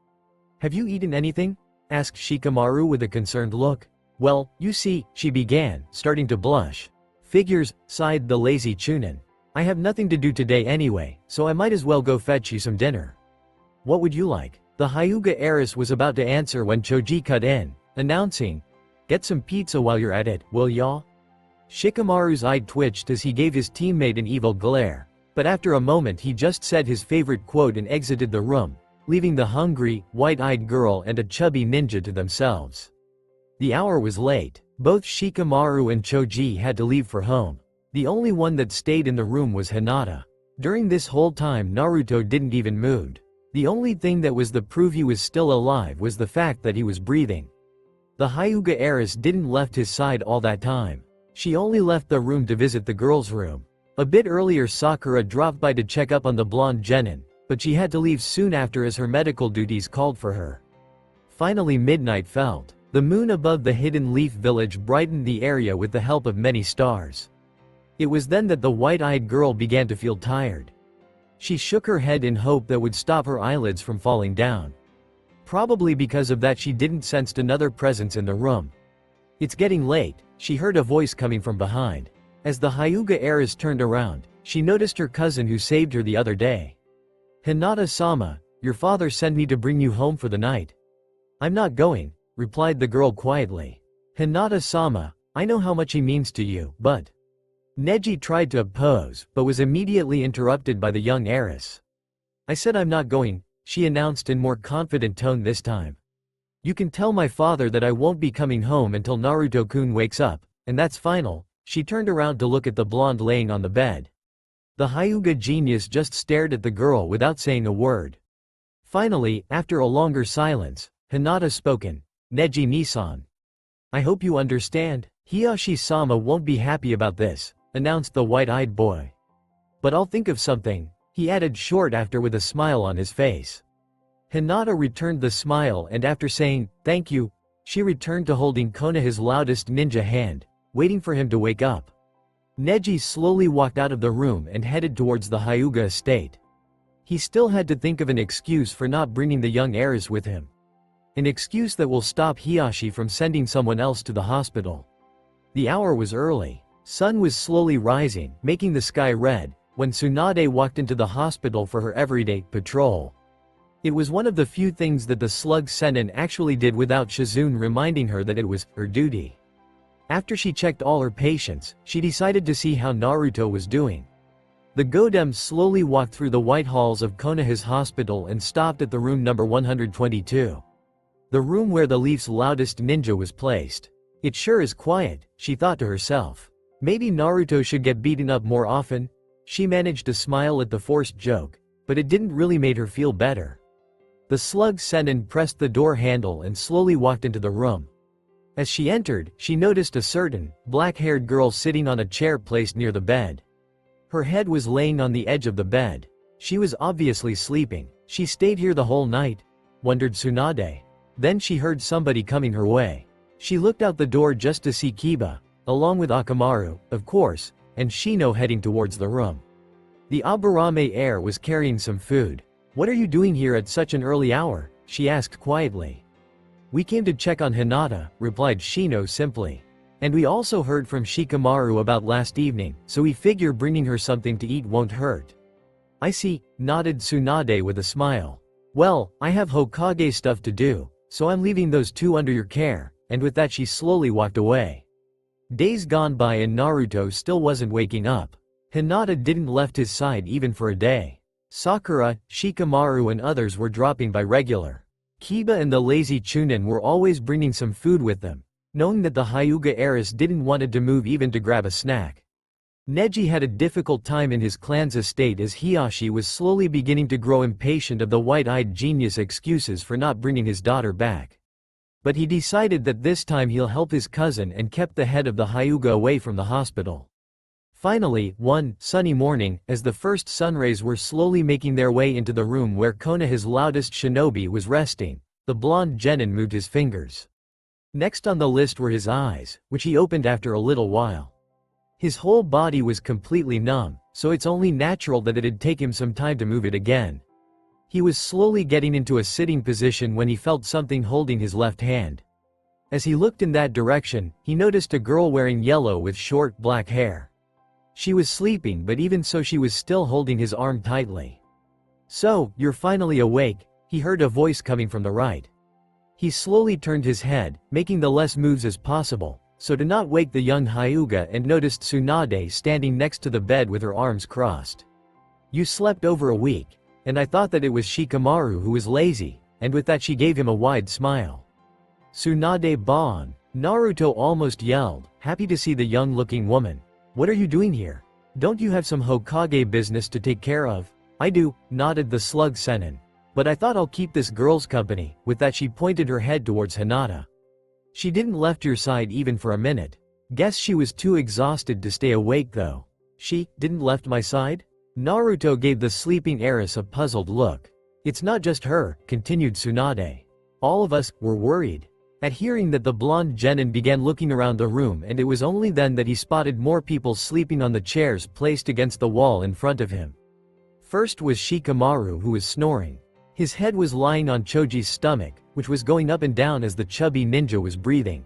"Have you eaten anything?" asked Shikamaru with a concerned look. "Well, you see," she began, starting to blush. "Figures," sighed the lazy Chunin. "I have nothing to do today anyway, so I might as well go fetch you some dinner." "What would you like?" The Hyuga heiress was about to answer when Choji cut in, announcing, "Get some pizza while you're at it, will ya?" Shikamaru's eye twitched as he gave his teammate an evil glare, but after a moment he just said his favorite quote and exited the room, leaving the hungry, white-eyed girl and a chubby ninja to themselves. The hour was late. Both Shikamaru and Choji had to leave for home. The only one that stayed in the room was Hinata. During this whole time Naruto didn't even move. The only thing that was the proof he was still alive was the fact that he was breathing. The Hyuga heiress didn't left his side all that time. She only left the room to visit the girls' room. A bit earlier Sakura dropped by to check up on the blonde genin, but she had to leave soon after as her medical duties called for her. Finally midnight fell. The moon above the hidden leaf village brightened the area with the help of many stars. It was then that the white-eyed girl began to feel tired. She shook her head in hope that would stop her eyelids from falling down. Probably because of that she didn't sense another presence in the room. "It's getting late," she heard a voice coming from behind. As the Hyuga heiress turned around, she noticed her cousin who saved her the other day. "Hinata-sama, your father sent me to bring you home for the night." "I'm not going," replied the girl quietly. "Hinata-sama, I know how much he means to you, but—" Neji tried to oppose, but was immediately interrupted by the young heiress. "I said I'm not going," she announced in more confident tone this time. "You can tell my father that I won't be coming home until Naruto-kun wakes up, and that's final." She turned around to look at the blonde laying on the bed. The Hyuga genius just stared at the girl without saying a word. Finally, after a longer silence, Hinata spoken. "Neji-Nisan. I hope you understand. Hiyashi-sama won't be happy about this," announced the white-eyed boy. "But I'll think of something," he added short after with a smile on his face. Hinata returned the smile and after saying, "Thank you," she returned to holding Konoha's loudest ninja hand, waiting for him to wake up. Neji slowly walked out of the room and headed towards the Hyuga estate. He still had to think of an excuse for not bringing the young heiress with him. An excuse that will stop Hiyashi from sending someone else to the hospital. The hour was early. Sun was slowly rising, making the sky red, when Tsunade walked into the hospital for her everyday patrol. It was one of the few things that the slug Sennin actually did without Shizune reminding her that it was her duty. After she checked all her patients, she decided to see how Naruto was doing. The Godem slowly walked through the white halls of Konoha's hospital and stopped at the room number 122. The room where the Leaf's loudest ninja was placed. "It sure is quiet," she thought to herself. Maybe Naruto should get beaten up more often. She managed to smile at the forced joke, but it didn't really make her feel better. The slug Sennin pressed the door handle and slowly walked into the room. As she entered, she noticed a certain, black-haired girl sitting on a chair placed near the bed. Her head was laying on the edge of the bed. She was obviously sleeping. "She stayed here the whole night?" wondered Tsunade. Then she heard somebody coming her way. She looked out the door just to see Kiba, along with Akamaru, of course, and Shino heading towards the room. The Aburame heir was carrying some food. "What are you doing here at such an early hour?" she asked quietly. "We came to check on Hinata," replied Shino simply. "And we also heard from Shikamaru about last evening, so we figure bringing her something to eat won't hurt." "I see," nodded Tsunade with a smile. "Well, I have Hokage stuff to do, so I'm leaving those two under your care," and with that she slowly walked away. Days gone by and Naruto still wasn't waking up. Hinata didn't left his side even for a day. Sakura, Shikamaru and others were dropping by regular. Kiba and the lazy Chunin were always bringing some food with them, knowing that the Hyuga heiress didn't wanted to move even to grab a snack. Neji had a difficult time in his clan's estate as Hiyashi was slowly beginning to grow impatient of the white-eyed genius excuses for not bringing his daughter back. But he decided that this time he'll help his cousin and kept the head of the Hyuga away from the hospital. Finally, one sunny morning, as the first sunrays were slowly making their way into the room where Kona, his loudest shinobi, was resting, the blonde genin moved his fingers. Next on the list were his eyes, which he opened after a little while. His whole body was completely numb, so it's only natural that it'd take him some time to move it again. He was slowly getting into a sitting position when he felt something holding his left hand. As he looked in that direction, he noticed a girl wearing yellow with short black hair. She was sleeping, but even so she was still holding his arm tightly. "So, you're finally awake," he heard a voice coming from the right. He slowly turned his head, making the less moves as possible, so to not wake the young Hyuga, and noticed Tsunade standing next to the bed with her arms crossed. "You slept over a week, and I thought that it was Shikamaru who was lazy," and with that she gave him a wide smile. "Tsunade Bon," Naruto almost yelled, happy to see the young-looking woman. "What are you doing here? Don't you have some Hokage business to take care of?" "I do," nodded the slug Sennin. "But I thought I'll keep this girl's company." With that she pointed her head towards Hinata. "She didn't left your side even for a minute. Guess she was too exhausted to stay awake though." "She didn't left my side?" Naruto gave the sleeping heiress a puzzled look. "It's not just her," continued Tsunade. "All of us were worried." At hearing that, the blonde genin began looking around the room, and it was only then that he spotted more people sleeping on the chairs placed against the wall in front of him. First was Shikamaru, who was snoring. His head was lying on Choji's stomach, which was going up and down as the chubby ninja was breathing.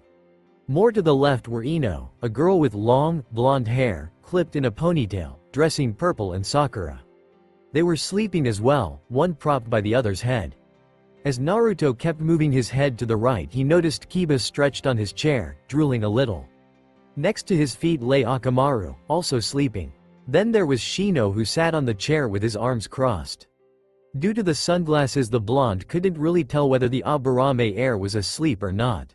More to the left were Ino, a girl with long, blonde hair, clipped in a ponytail, dressing purple, and Sakura. They were sleeping as well, one propped by the other's head. As Naruto kept moving his head to the right, he noticed Kiba stretched on his chair, drooling a little. Next to his feet lay Akamaru, also sleeping. Then there was Shino, who sat on the chair with his arms crossed. Due to the sunglasses, the blonde couldn't really tell whether the Aburame heir was asleep or not.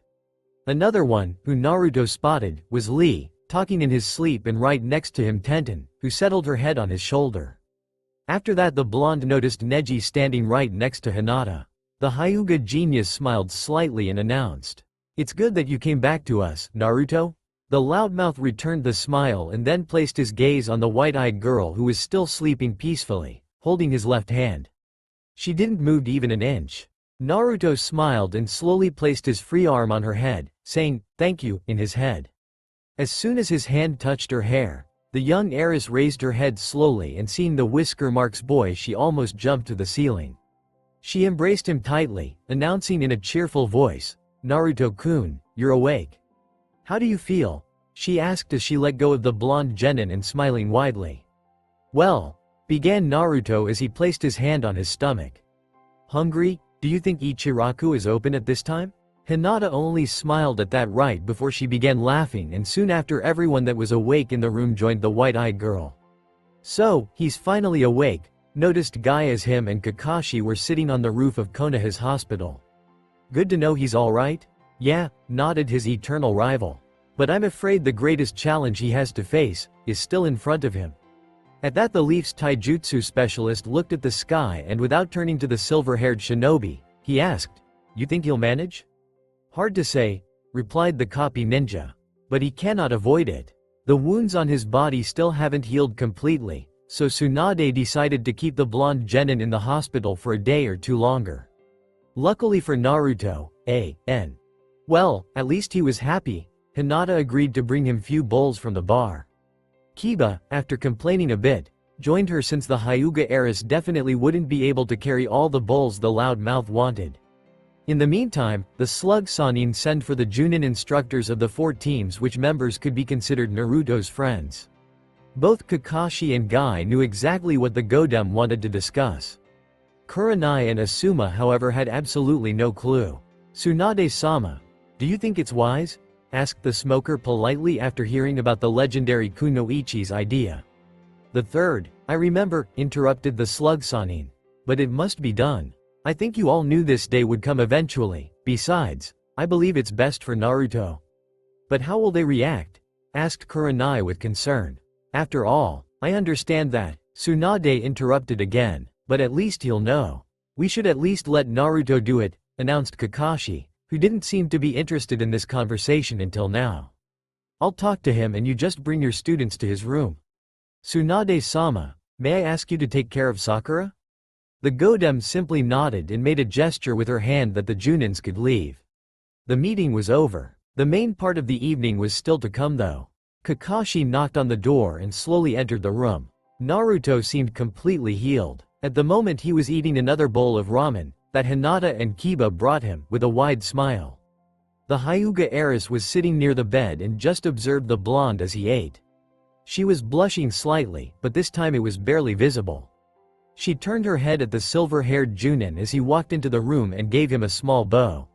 Another one, who Naruto spotted, was Lee, talking in his sleep, and right next to him Tenten, who settled her head on his shoulder. After that, the blonde noticed Neji standing right next to Hinata. The Hyuga genius smiled slightly and announced, "It's good that you came back to us, Naruto." The loudmouth returned the smile and then placed his gaze on the white-eyed girl who was still sleeping peacefully, holding his left hand. She didn't move even an inch. Naruto smiled and slowly placed his free arm on her head, saying, "Thank you," in his head. As soon as his hand touched her hair, the young heiress raised her head slowly, and seeing the whisker marks boy, she almost jumped to the ceiling. She embraced him tightly, announcing in a cheerful voice, "Naruto-kun, you're awake. How do you feel?" she asked as she let go of the blonde genin and smiling widely. "Well," began Naruto as he placed his hand on his stomach. "Hungry? Do you think Ichiraku is open at this time?" Hinata only smiled at that right before she began laughing, and soon after everyone that was awake in the room joined the white-eyed girl. "So, he's finally awake," noticed Guy as him and Kakashi were sitting on the roof of Konoha's hospital. "Good to know he's alright?" "Yeah," nodded his eternal rival. "But I'm afraid the greatest challenge he has to face is still in front of him." At that, the Leaf's taijutsu specialist looked at the sky, and without turning to the silver-haired shinobi, he asked, "You think he'll manage?" "Hard to say," replied the copy ninja. "But he cannot avoid it. The wounds on his body still haven't healed completely, so Tsunade decided to keep the blonde genin in the hospital for a day or two longer." Luckily for Naruto, A.N. Well, at least he was happy. Hinata agreed to bring him few bowls from the bar. Kiba, after complaining a bit, joined her since the Hyuga heiress definitely wouldn't be able to carry all the bowls the loud mouth wanted. In the meantime, the slug Sannin sent for the Junin instructors of the 4 teams, which members could be considered Naruto's friends. Both Kakashi and Guy knew exactly what the Godem wanted to discuss. Kurenai and Asuma, however, had absolutely no clue. "Tsunade-sama, do you think it's wise?" asked the smoker politely after hearing about the legendary Kunoichi's idea. "The third, I remember," interrupted the slug Sannin. "But it must be done. I think you all knew this day would come eventually. Besides, I believe it's best for Naruto." "But how will they react?" asked Kurenai with concern. After all, I understand that, Tsunade interrupted again, but at least he'll know. We should at least let Naruto do it, announced Kakashi, who didn't seem to be interested in this conversation until now. I'll talk to him and you just bring your students to his room. Tsunade-sama, may I ask you to take care of Sakura? The Godem simply nodded and made a gesture with her hand that the Junins could leave. The meeting was over. The main part of the evening was still to come though. Kakashi knocked on the door and slowly entered the room. Naruto seemed completely healed. At the moment he was eating another bowl of ramen that Hinata and Kiba brought him with a wide smile. The Hyuga heiress was sitting near the bed and just observed the blonde as he ate. She was blushing slightly, but this time it was barely visible. She turned her head at the silver-haired Junin as he walked into the room and gave him a small bow.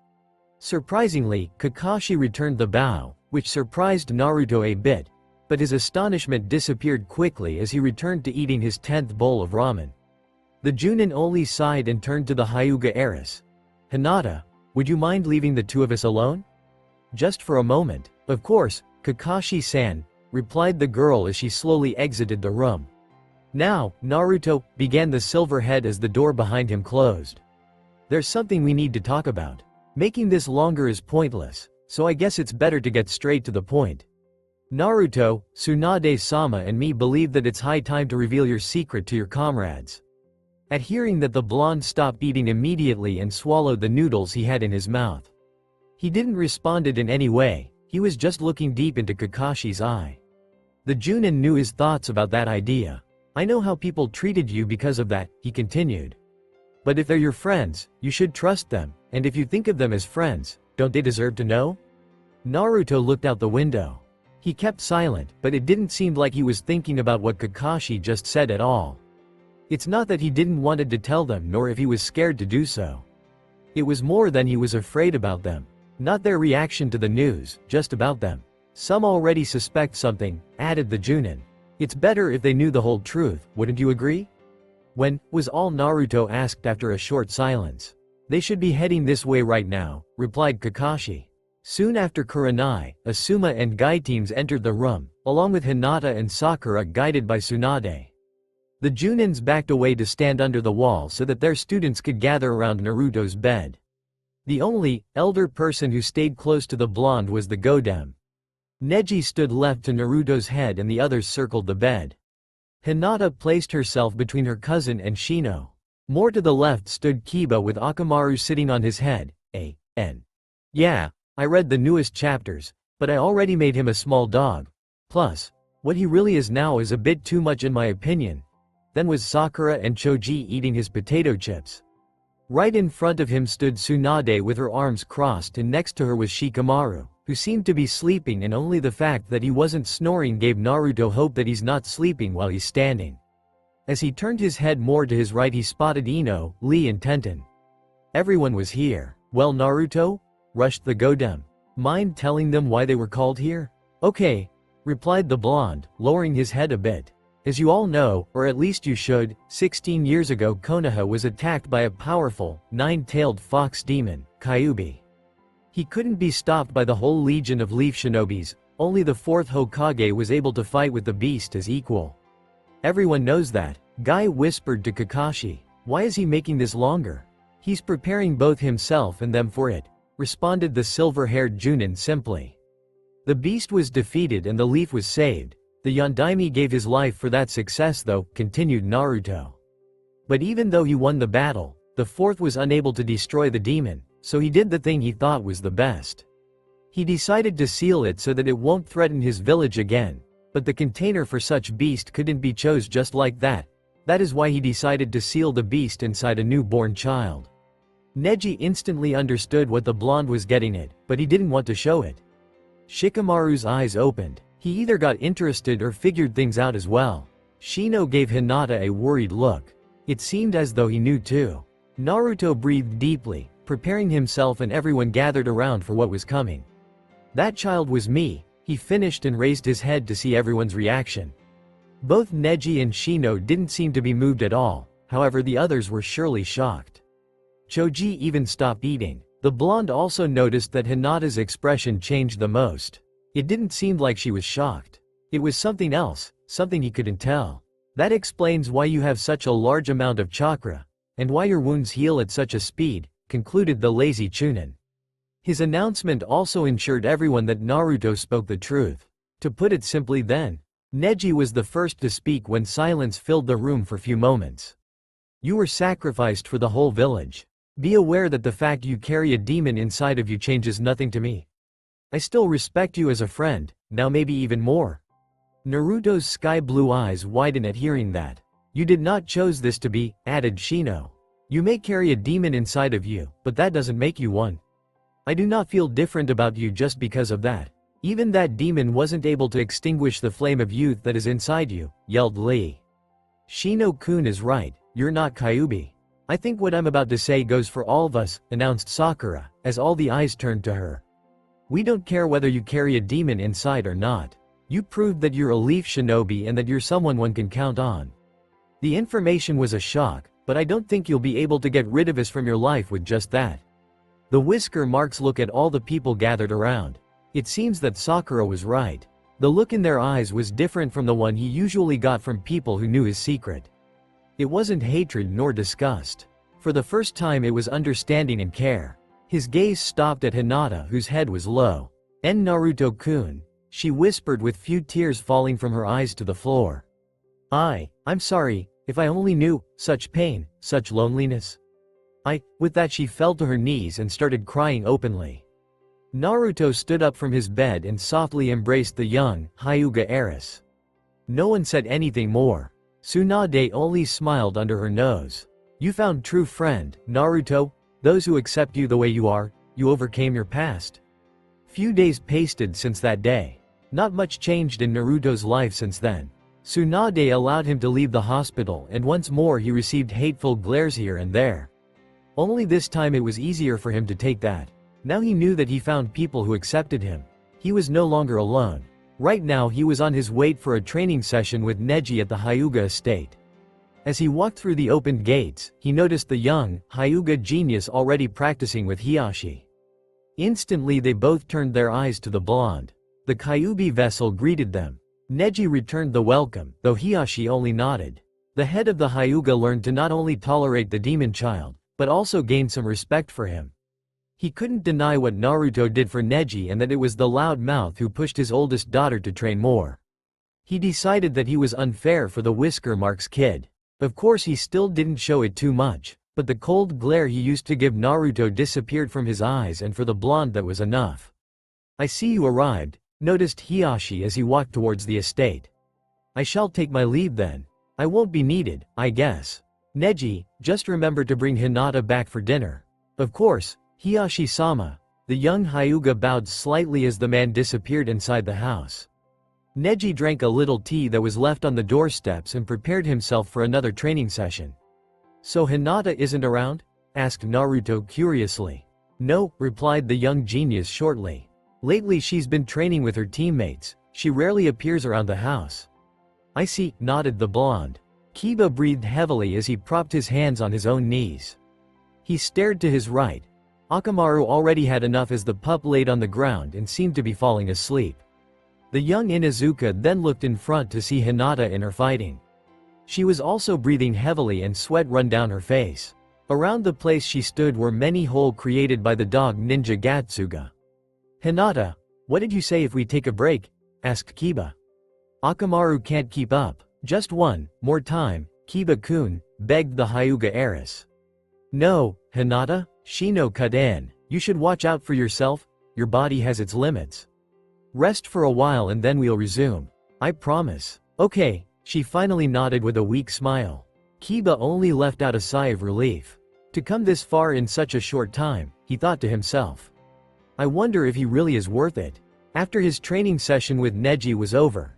Surprisingly, Kakashi returned the bow, which surprised Naruto a bit, but his astonishment disappeared quickly as he returned to eating his 10th bowl of ramen. The Junin only sighed and turned to the Hyuga heiress. Hinata, would you mind leaving the two of us alone? Just for a moment. Of course, Kakashi-san, replied the girl as she slowly exited the room. Now, Naruto, began the silver head as the door behind him closed. There's something we need to talk about. Making this longer is pointless, so I guess it's better to get straight to the point. Naruto, Tsunade-sama and me believe that it's high time to reveal your secret to your comrades. At hearing that, the blonde stopped eating immediately and swallowed the noodles he had in his mouth. He didn't respond in any way, he was just looking deep into Kakashi's eye. The Junin knew his thoughts about that idea. I know how people treated you because of that, he continued. But if they're your friends, you should trust them, and if you think of them as friends, don't they deserve to know? Naruto looked out the window. He kept silent, but it didn't seem like he was thinking about what Kakashi just said at all. It's not that he didn't wanted to tell them nor if he was scared to do so. It was more than he was afraid about them. Not their reaction to the news, just about them. Some already suspect something, added the Junin. It's better if they knew the whole truth, wouldn't you agree? When, was all Naruto asked after a short silence. They should be heading this way right now, replied Kakashi. Soon after Kurenai, Asuma and Guy teams entered the room, along with Hinata and Sakura guided by Tsunade. The Junins backed away to stand under the wall so that their students could gather around Naruto's bed. The only, elder person who stayed close to the blonde was the Godem. Neji stood left to Naruto's head and the others circled the bed. Hinata placed herself between her cousin and Shino. More to the left stood Kiba with Akamaru sitting on his head, Yeah, I read the newest chapters, but I already made him a small dog. Plus, what he really is now is a bit too much in my opinion. Then was Sakura and Choji eating his potato chips. Right in front of him stood Tsunade with her arms crossed and next to her was Shikamaru, who seemed to be sleeping, and only the fact that he wasn't snoring gave Naruto hope that he's not sleeping while he's standing. As he turned his head more to his right he spotted Ino, Lee and Tenten. Everyone was here. Well, Naruto? Rushed the Godem. Mind telling them why they were called here? Okay, replied the blonde, lowering his head a bit. As you all know, or at least you should, 16 years ago Konoha was attacked by a powerful, nine-tailed fox demon, Kyuubi. He couldn't be stopped by the whole legion of leaf shinobis, only the 4th Hokage was able to fight with the beast as equal. Everyone knows that, Guy whispered to Kakashi. Why is he making this longer? He's preparing both himself and them for it, responded the silver-haired Junin simply. The beast was defeated and the leaf was saved. The Yondaime gave his life for that success though, continued Naruto. But even though he won the battle, the 4th was unable to destroy the demon, so he did the thing he thought was the best. He decided to seal it so that it won't threaten his village again, but the container for such beast couldn't be chose just like that. That is why he decided to seal the beast inside a newborn child. Neji instantly understood what the blonde was getting at, but he didn't want to show it. Shikamaru's eyes opened. He either got interested or figured things out as well. Shino gave Hinata a worried look. It seemed as though he knew too. Naruto breathed deeply, preparing himself, and everyone gathered around for what was coming. That child was me, he finished and raised his head to see everyone's reaction. Both Neji and Shino didn't seem to be moved at all, however the others were surely shocked. Choji even stopped eating. The blonde also noticed that Hinata's expression changed the most. It didn't seem like she was shocked. It was something else. something he couldn't tell. That explains why you have such a large amount of chakra, and why your wounds heal at such a speed, concluded the lazy Chunin. His announcement also ensured everyone that Naruto spoke the truth. To put it simply then, Neji was the first to speak when silence filled the room for few moments. You were sacrificed for the whole village. Be aware that the fact you carry a demon inside of you changes nothing to me. I still respect you as a friend, now maybe even more. Naruto's sky-blue eyes widen at hearing that. You did not choose this to be, added Shino. You may carry a demon inside of you, but that doesn't make you one. I do not feel different about you just because of that. Even that demon wasn't able to extinguish the flame of youth that is inside you, yelled Lee. Shino-kun is right, you're not Kyuubi. I think what I'm about to say goes for all of us, announced Sakura, as all the eyes turned to her. We don't care whether you carry a demon inside or not. You proved that you're a leaf shinobi and that you're someone one can count on. The information was a shock, but I don't think you'll be able to get rid of us from your life with just that. The whisker marks look at all the people gathered around. It seems that Sakura was right. The look in their eyes was different from the one he usually got from people who knew his secret. It wasn't hatred nor disgust. For the first time it was understanding and care. His gaze stopped at Hinata, whose head was low. Naruto-kun, she whispered with few tears falling from her eyes to the floor. I'm sorry, if I only knew, such pain, such loneliness. With that she fell to her knees and started crying openly. Naruto stood up from his bed and softly embraced the young, Hyuga heiress. No one said anything more. Tsunade only smiled under her nose. You found true friend, Naruto, those who accept you the way you are, you overcame your past. Few days passed since that day. Not much changed in Naruto's life since then. Tsunade allowed him to leave the hospital and once more he received hateful glares here and there. Only this time it was easier for him to take that. Now he knew that he found people who accepted him. He was no longer alone. Right now he was on his way for a training session with Neji at the Hyuga estate. As he walked through the opened gates, he noticed the young, Hyuga genius already practicing with Hiashi. Instantly they both turned their eyes to the blonde. The Kyuubi vessel greeted them. Neji returned the welcome, though Hiashi only nodded. The head of the Hyuga learned to not only tolerate the demon child, but also gain some respect for him. He couldn't deny what Naruto did for Neji and that it was the loud mouth who pushed his oldest daughter to train more. He decided that he was unfair for the Whisker Mark's kid. Of course he still didn't show it too much, but the cold glare he used to give Naruto disappeared from his eyes and for the blonde that was enough. I see you arrived, noticed Hiashi as he walked towards the estate. I shall take my leave then. I won't be needed, I guess. Neji, just remember to bring Hinata back for dinner. Of course, Hiashi-sama. The young Hyuga bowed slightly as the man disappeared inside the house. Neji drank a little tea that was left on the doorsteps and prepared himself for another training session. So Hinata isn't around? Asked Naruto curiously. No, replied the young genius shortly. Lately she's been training with her teammates. She rarely appears around the house. I see, nodded the blonde. Kiba breathed heavily as he propped his hands on his own knees. He stared to his right. Akamaru already had enough as the pup laid on the ground and seemed to be falling asleep. The young Inuzuka then looked in front to see Hinata in her fighting. She was also breathing heavily and sweat run down her face. Around the place she stood were many holes created by the dog ninja Gatsuga. Hinata, what did you say if we take a break? Asked Kiba. Akamaru can't keep up. Just one more time, Kiba-kun, begged the Hyuga heiress. No, Hinata, Shino cut in. You should watch out for yourself, your body has its limits. Rest for a while and then we'll resume. I promise. Okay, she finally nodded with a weak smile. Kiba only left out a sigh of relief. To come this far in such a short time, he thought to himself. I wonder if he really is worth it. After his training session with Neji was over,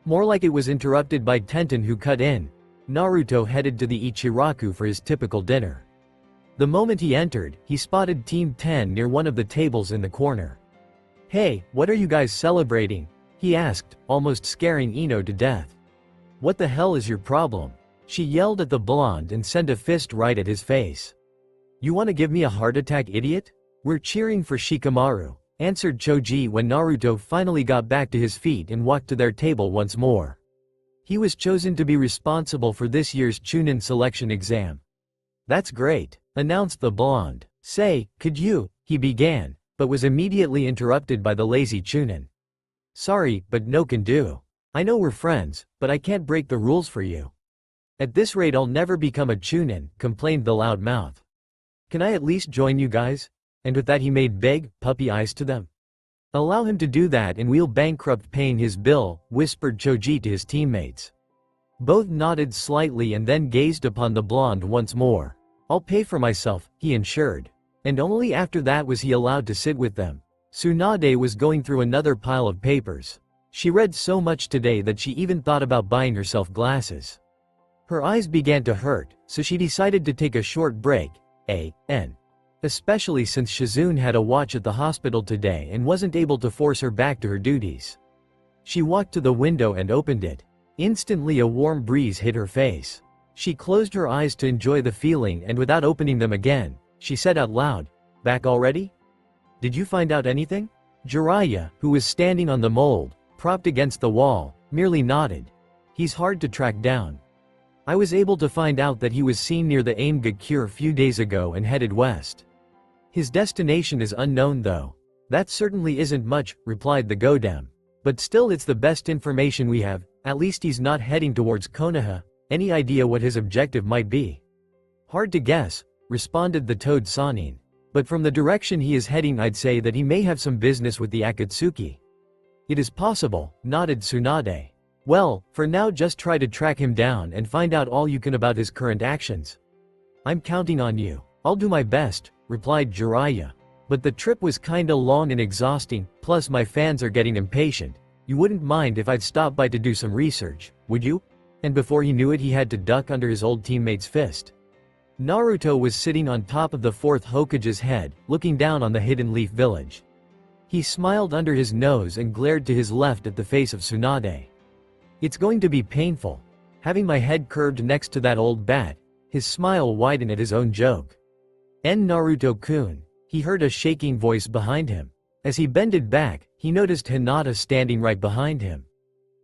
more like it was interrupted by Tenten who cut in. Naruto headed to the Ichiraku for his typical dinner. The moment he entered, he spotted Team 10 near one of the tables in the corner. Hey, what are you guys celebrating? He asked, almost scaring Ino to death. What the hell is your problem? She yelled at the blonde and sent a fist right at his face. You want to give me a heart attack, idiot? We're cheering for Shikamaru, answered Choji when Naruto finally got back to his feet and walked to their table once more. He was chosen to be responsible for this year's Chunin selection exam. That's great, announced the blonde. Say, could you, he began, but was immediately interrupted by the lazy Chunin. Sorry, but no can do. I know we're friends, but I can't break the rules for you. At this rate I'll never become a Chunin, complained the loud mouth. Can I at least join you guys? And with that he made big, puppy eyes to them. Allow him to do that and we'll bankrupt paying his bill, whispered Choji to his teammates. Both nodded slightly and then gazed upon the blonde once more. I'll pay for myself, he ensured. And only after that was he allowed to sit with them. Tsunade was going through another pile of papers. She read so much today that she even thought about buying herself glasses. Her eyes began to hurt, so she decided to take a short break, especially since Shizune had a watch at the hospital today and wasn't able to force her back to her duties. She walked to the window and opened it. Instantly a warm breeze hit her face. She closed her eyes to enjoy the feeling and without opening them again, she said out loud, "Back already? Did you find out anything?" Jiraiya, who was standing on the mold, propped against the wall, merely nodded. He's hard to track down. I was able to find out that he was seen near the Aimgakure a few days ago and headed west. His destination is unknown though. That certainly isn't much, replied the Godam. But still it's the best information we have, at least he's not heading towards Konoha. Any idea what his objective might be? Hard to guess, responded the Toad Sanin. But from the direction he is heading I'd say that he may have some business with the Akatsuki. It is possible, nodded Tsunade. Well, for now just try to track him down and find out all you can about his current actions. I'm counting on you. I'll do my best, replied Jiraiya. But the trip was kinda long and exhausting, plus my fans are getting impatient. You wouldn't mind if I'd stop by to do some research, would you? And before he knew it he had to duck under his old teammate's fist. Naruto was sitting on top of the fourth Hokage's head, looking down on the Hidden Leaf village. He smiled under his nose and glared to his left at the face of Tsunade. It's going to be painful. Having my head curved next to that old bat, his smile widened at his own joke. Naruto-kun, he heard a shaking voice behind him. As he bended back, he noticed Hinata standing right behind him.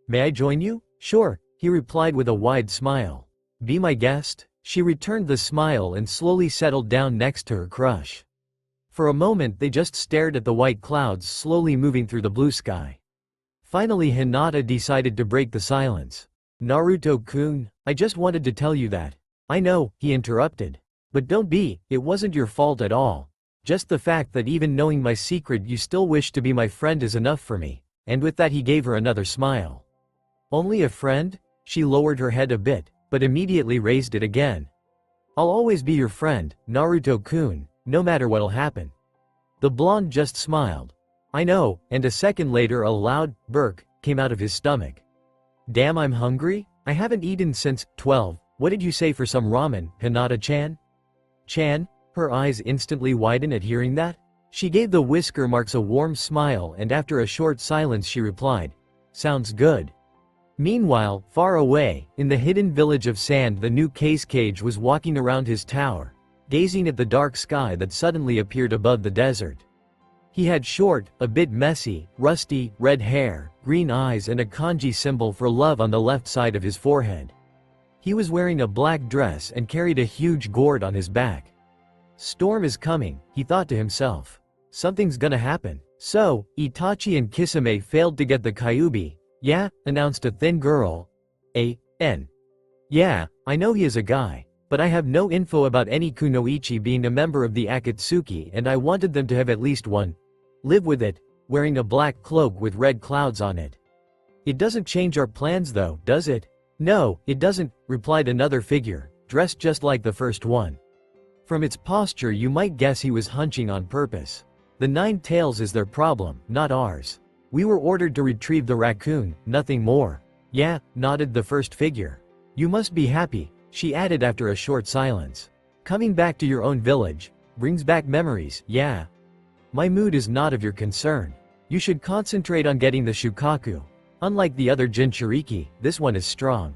May I join you? Sure, he replied with a wide smile. Be my guest? She returned the smile and slowly settled down next to her crush. For a moment they just stared at the white clouds slowly moving through the blue sky. Finally Hinata decided to break the silence. Naruto-kun, I just wanted to tell you that. I know, he interrupted. But don't be, it wasn't your fault at all. Just the fact that even knowing my secret you still wish to be my friend is enough for me. And with that he gave her another smile. Only a friend? She lowered her head a bit, but immediately raised it again. I'll always be your friend, Naruto-kun, no matter what'll happen. The blonde just smiled. I know, and a second later a loud burp came out of his stomach. Damn, I'm hungry? I haven't eaten since 12. What did you say for some ramen, Hinata-chan? Chan? Her eyes instantly widened at hearing that. She gave the whisker marks a warm smile and after a short silence she replied, sounds good. Meanwhile, far away, in the hidden village of sand the new cage was walking around his tower, gazing at the dark sky that suddenly appeared above the desert. He had short, a bit messy, rusty, red hair, green eyes and a kanji symbol for love on the left side of his forehead. He was wearing a black dress and carried a huge gourd on his back. Storm is coming, he thought to himself. Something's gonna happen. So, Itachi and Kisame failed to get the Kyuubi. Yeah, announced a thin girl. Yeah, I know he is a guy, but I have no info about any kunoichi being a member of the Akatsuki and I wanted them to have at least one. Live with it, wearing a black cloak with red clouds on it. It doesn't change our plans though, does it? No, it doesn't, replied another figure, dressed just like the first one. From its posture you might guess he was hunching on purpose. The 9 tails is their problem, not ours. We were ordered to retrieve the raccoon, nothing more. Yeah, nodded the first figure. You must be happy, she added after a short silence. Coming back to your own village brings back memories, yeah. My mood is not of your concern. You should concentrate on getting the Shukaku. Unlike the other Jinchuriki, this one is strong.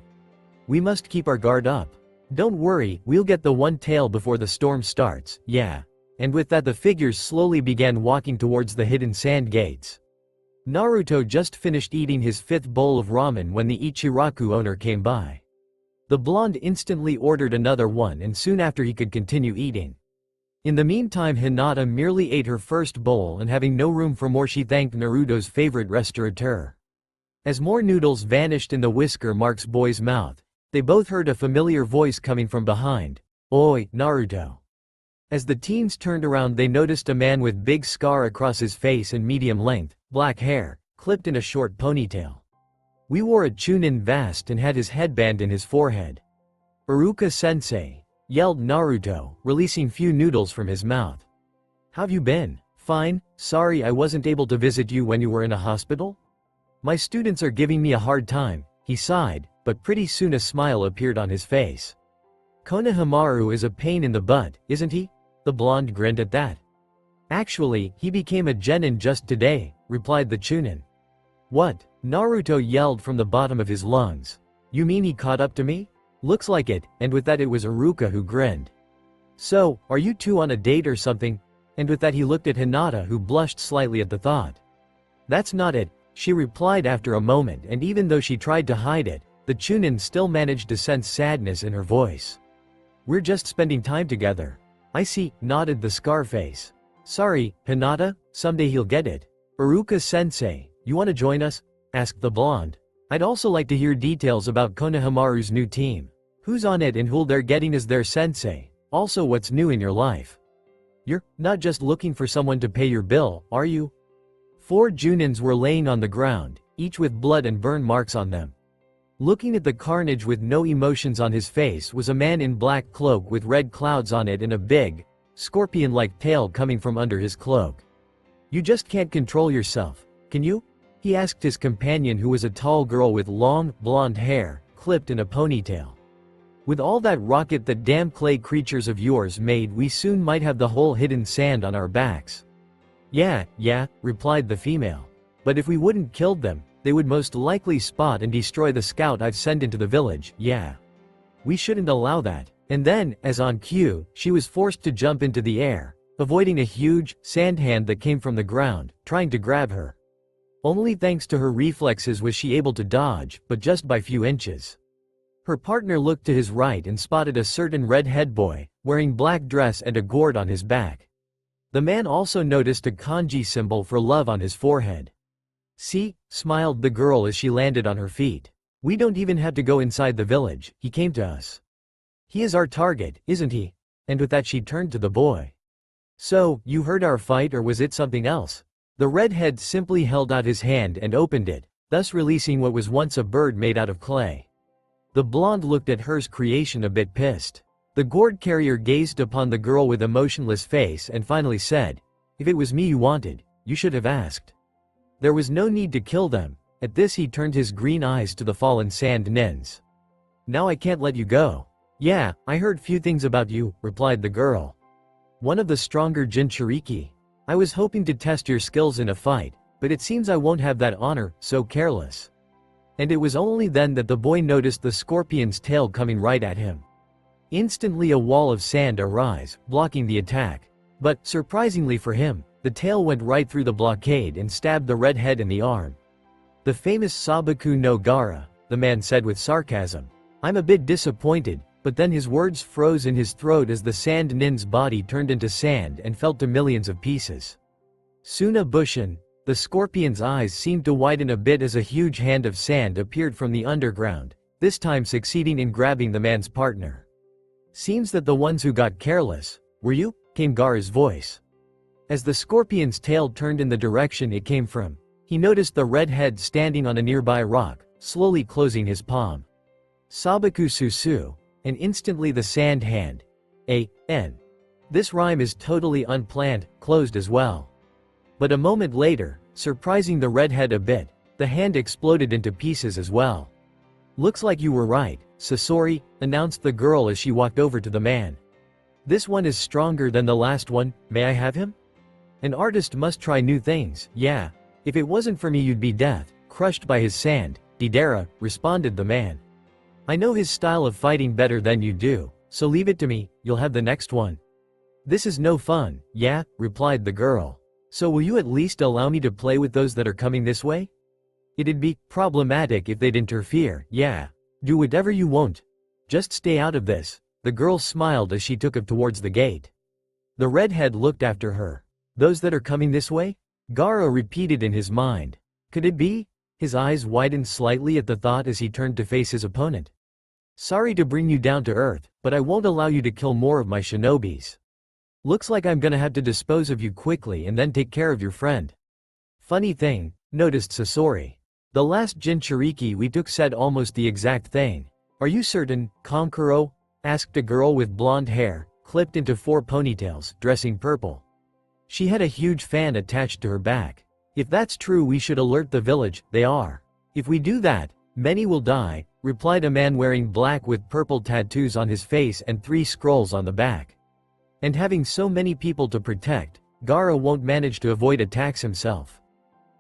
We must keep our guard up. Don't worry, we'll get the 1 tail before the storm starts, yeah. and with that the figures slowly began walking towards the hidden sand gates. Naruto just finished eating his 5th bowl of ramen when the Ichiraku owner came by. The blonde instantly ordered another one and soon after he could continue eating. In the meantime Hinata merely ate her first bowl and having no room for more she thanked Naruto's favorite restaurateur. As more noodles vanished in the whisker marks boy's mouth, they both heard a familiar voice coming from behind. "Oi, Naruto." As the teens turned around they noticed a man with big scar across his face and medium-length, black hair, clipped in a short ponytail. We wore a chunin vest and had his headband in his forehead. "Iruka-sensei," yelled Naruto, releasing few noodles from his mouth. "How've you been?" "Fine, sorry I wasn't able to visit you when you were in a hospital. My students are giving me a hard time," he sighed, but pretty soon a smile appeared on his face. "Konohamaru is a pain in the butt, isn't he?" The blonde grinned at that. "Actually, he became a genin just today," replied the chunin. "What?" Naruto yelled from the bottom of his lungs. "You mean he caught up to me?" "Looks like it," and with that it was Iruka who grinned. "So, are you two on a date or something?" And with that he looked at Hinata who blushed slightly at the thought. "That's not it," she replied after a moment, and even though she tried to hide it, the chunin still managed to sense sadness in her voice. "We're just spending time together." "I see," nodded the Scarface. "Sorry, Hinata, someday he'll get it." "Iruka-sensei, you wanna join us?" asked the blonde. "I'd also like to hear details about Konohamaru's new team. Who's on it and who they're getting as their sensei? Also what's new in your life? You're not just looking for someone to pay your bill, are you?" 4 junins were laying on the ground, each with blood and burn marks on them. Looking at the carnage with no emotions on his face was a man in black cloak with red clouds on it and a big, scorpion-like tail coming from under his cloak. "You just can't control yourself, can you?" he asked his companion who was a tall girl with long, blonde hair, clipped in a ponytail. "With all that rocket that damn clay creatures of yours made we soon might have the whole hidden sand on our backs." Yeah, replied the female. "But if we wouldn't kill them, they would most likely spot and destroy the scout I've sent into the village, yeah. We shouldn't allow that." And then, as on cue, she was forced to jump into the air, avoiding a huge, sand hand that came from the ground, trying to grab her. Only thanks to her reflexes was she able to dodge, but just by few inches. Her partner looked to his right and spotted a certain red-head boy, wearing black dress and a gourd on his back. The man also noticed a kanji symbol for love on his forehead. "See," smiled the girl as she landed on her feet. "We don't even have to go inside the village, he came to us. He is our target, isn't he?" And with that she turned to the boy. "So, you heard our fight or was it something else?" The redhead simply held out his hand and opened it, thus releasing what was once a bird made out of clay. The blonde looked at her's creation a bit pissed. The gourd carrier gazed upon the girl with a motionless face and finally said, "If it was me you wanted, you should have asked. There was no need to kill them." At this he turned his green eyes to the fallen sand nins. "Now I can't let you go." "Yeah, I heard few things about you," replied the girl. "One of the stronger Jinchuriki. I was hoping to test your skills in a fight, but it seems I won't have that honor, so careless." And it was only then that the boy noticed the scorpion's tail coming right at him. Instantly a wall of sand arose, blocking the attack. But, surprisingly for him, the tail went right through the blockade and stabbed the redhead in the arm. "The famous Sabaku no Gara," the man said with sarcasm. "I'm a bit disappointed," but then his words froze in his throat as the sand nin's body turned into sand and fell to millions of pieces. Suna Bushin, the scorpion's eyes seemed to widen a bit as a huge hand of sand appeared from the underground, this time succeeding in grabbing the man's partner. "Seems that the ones who got careless, were you?" came Gara's voice. As the scorpion's tail turned in the direction it came from, he noticed the red head standing on a nearby rock, slowly closing his palm. "Sabaku Susu," and instantly the sand hand. A.N. This rhyme is totally unplanned, closed as well. But a moment later, surprising the redhead a bit, the hand exploded into pieces as well. "Looks like you were right, Sasori," announced the girl as she walked over to the man. "This one is stronger than the last one, may I have him?" "An artist must try new things, yeah. If it wasn't for me you'd be death, crushed by his sand, Didera," responded the man. "I know his style of fighting better than you do, so leave it to me, you'll have the next one." "This is no fun, yeah," replied the girl. "So will you at least allow me to play with those that are coming this way? It'd be problematic if they'd interfere, yeah. Do whatever you want. Just stay out of this." The girl smiled as she took him towards the gate. The redhead looked after her. "Those that are coming this way?" Gaara repeated in his mind. Could it be? His eyes widened slightly at the thought as he turned to face his opponent. "Sorry to bring you down to earth, but I won't allow you to kill more of my shinobis. Looks like I'm gonna have to dispose of you quickly and then take care of your friend." "Funny thing," noticed Sasori. "The last Jinchuriki we took said almost the exact thing." "Are you certain, Kankuro?" asked a girl with blonde hair, clipped into 4 ponytails, dressing purple. She had a huge fan attached to her back. "If that's true, we should alert the village." "They are. If we do that, many will die," replied a man wearing black with purple tattoos on his face and 3 scrolls on the back. "And having so many people to protect, Gaara won't manage to avoid attacks himself.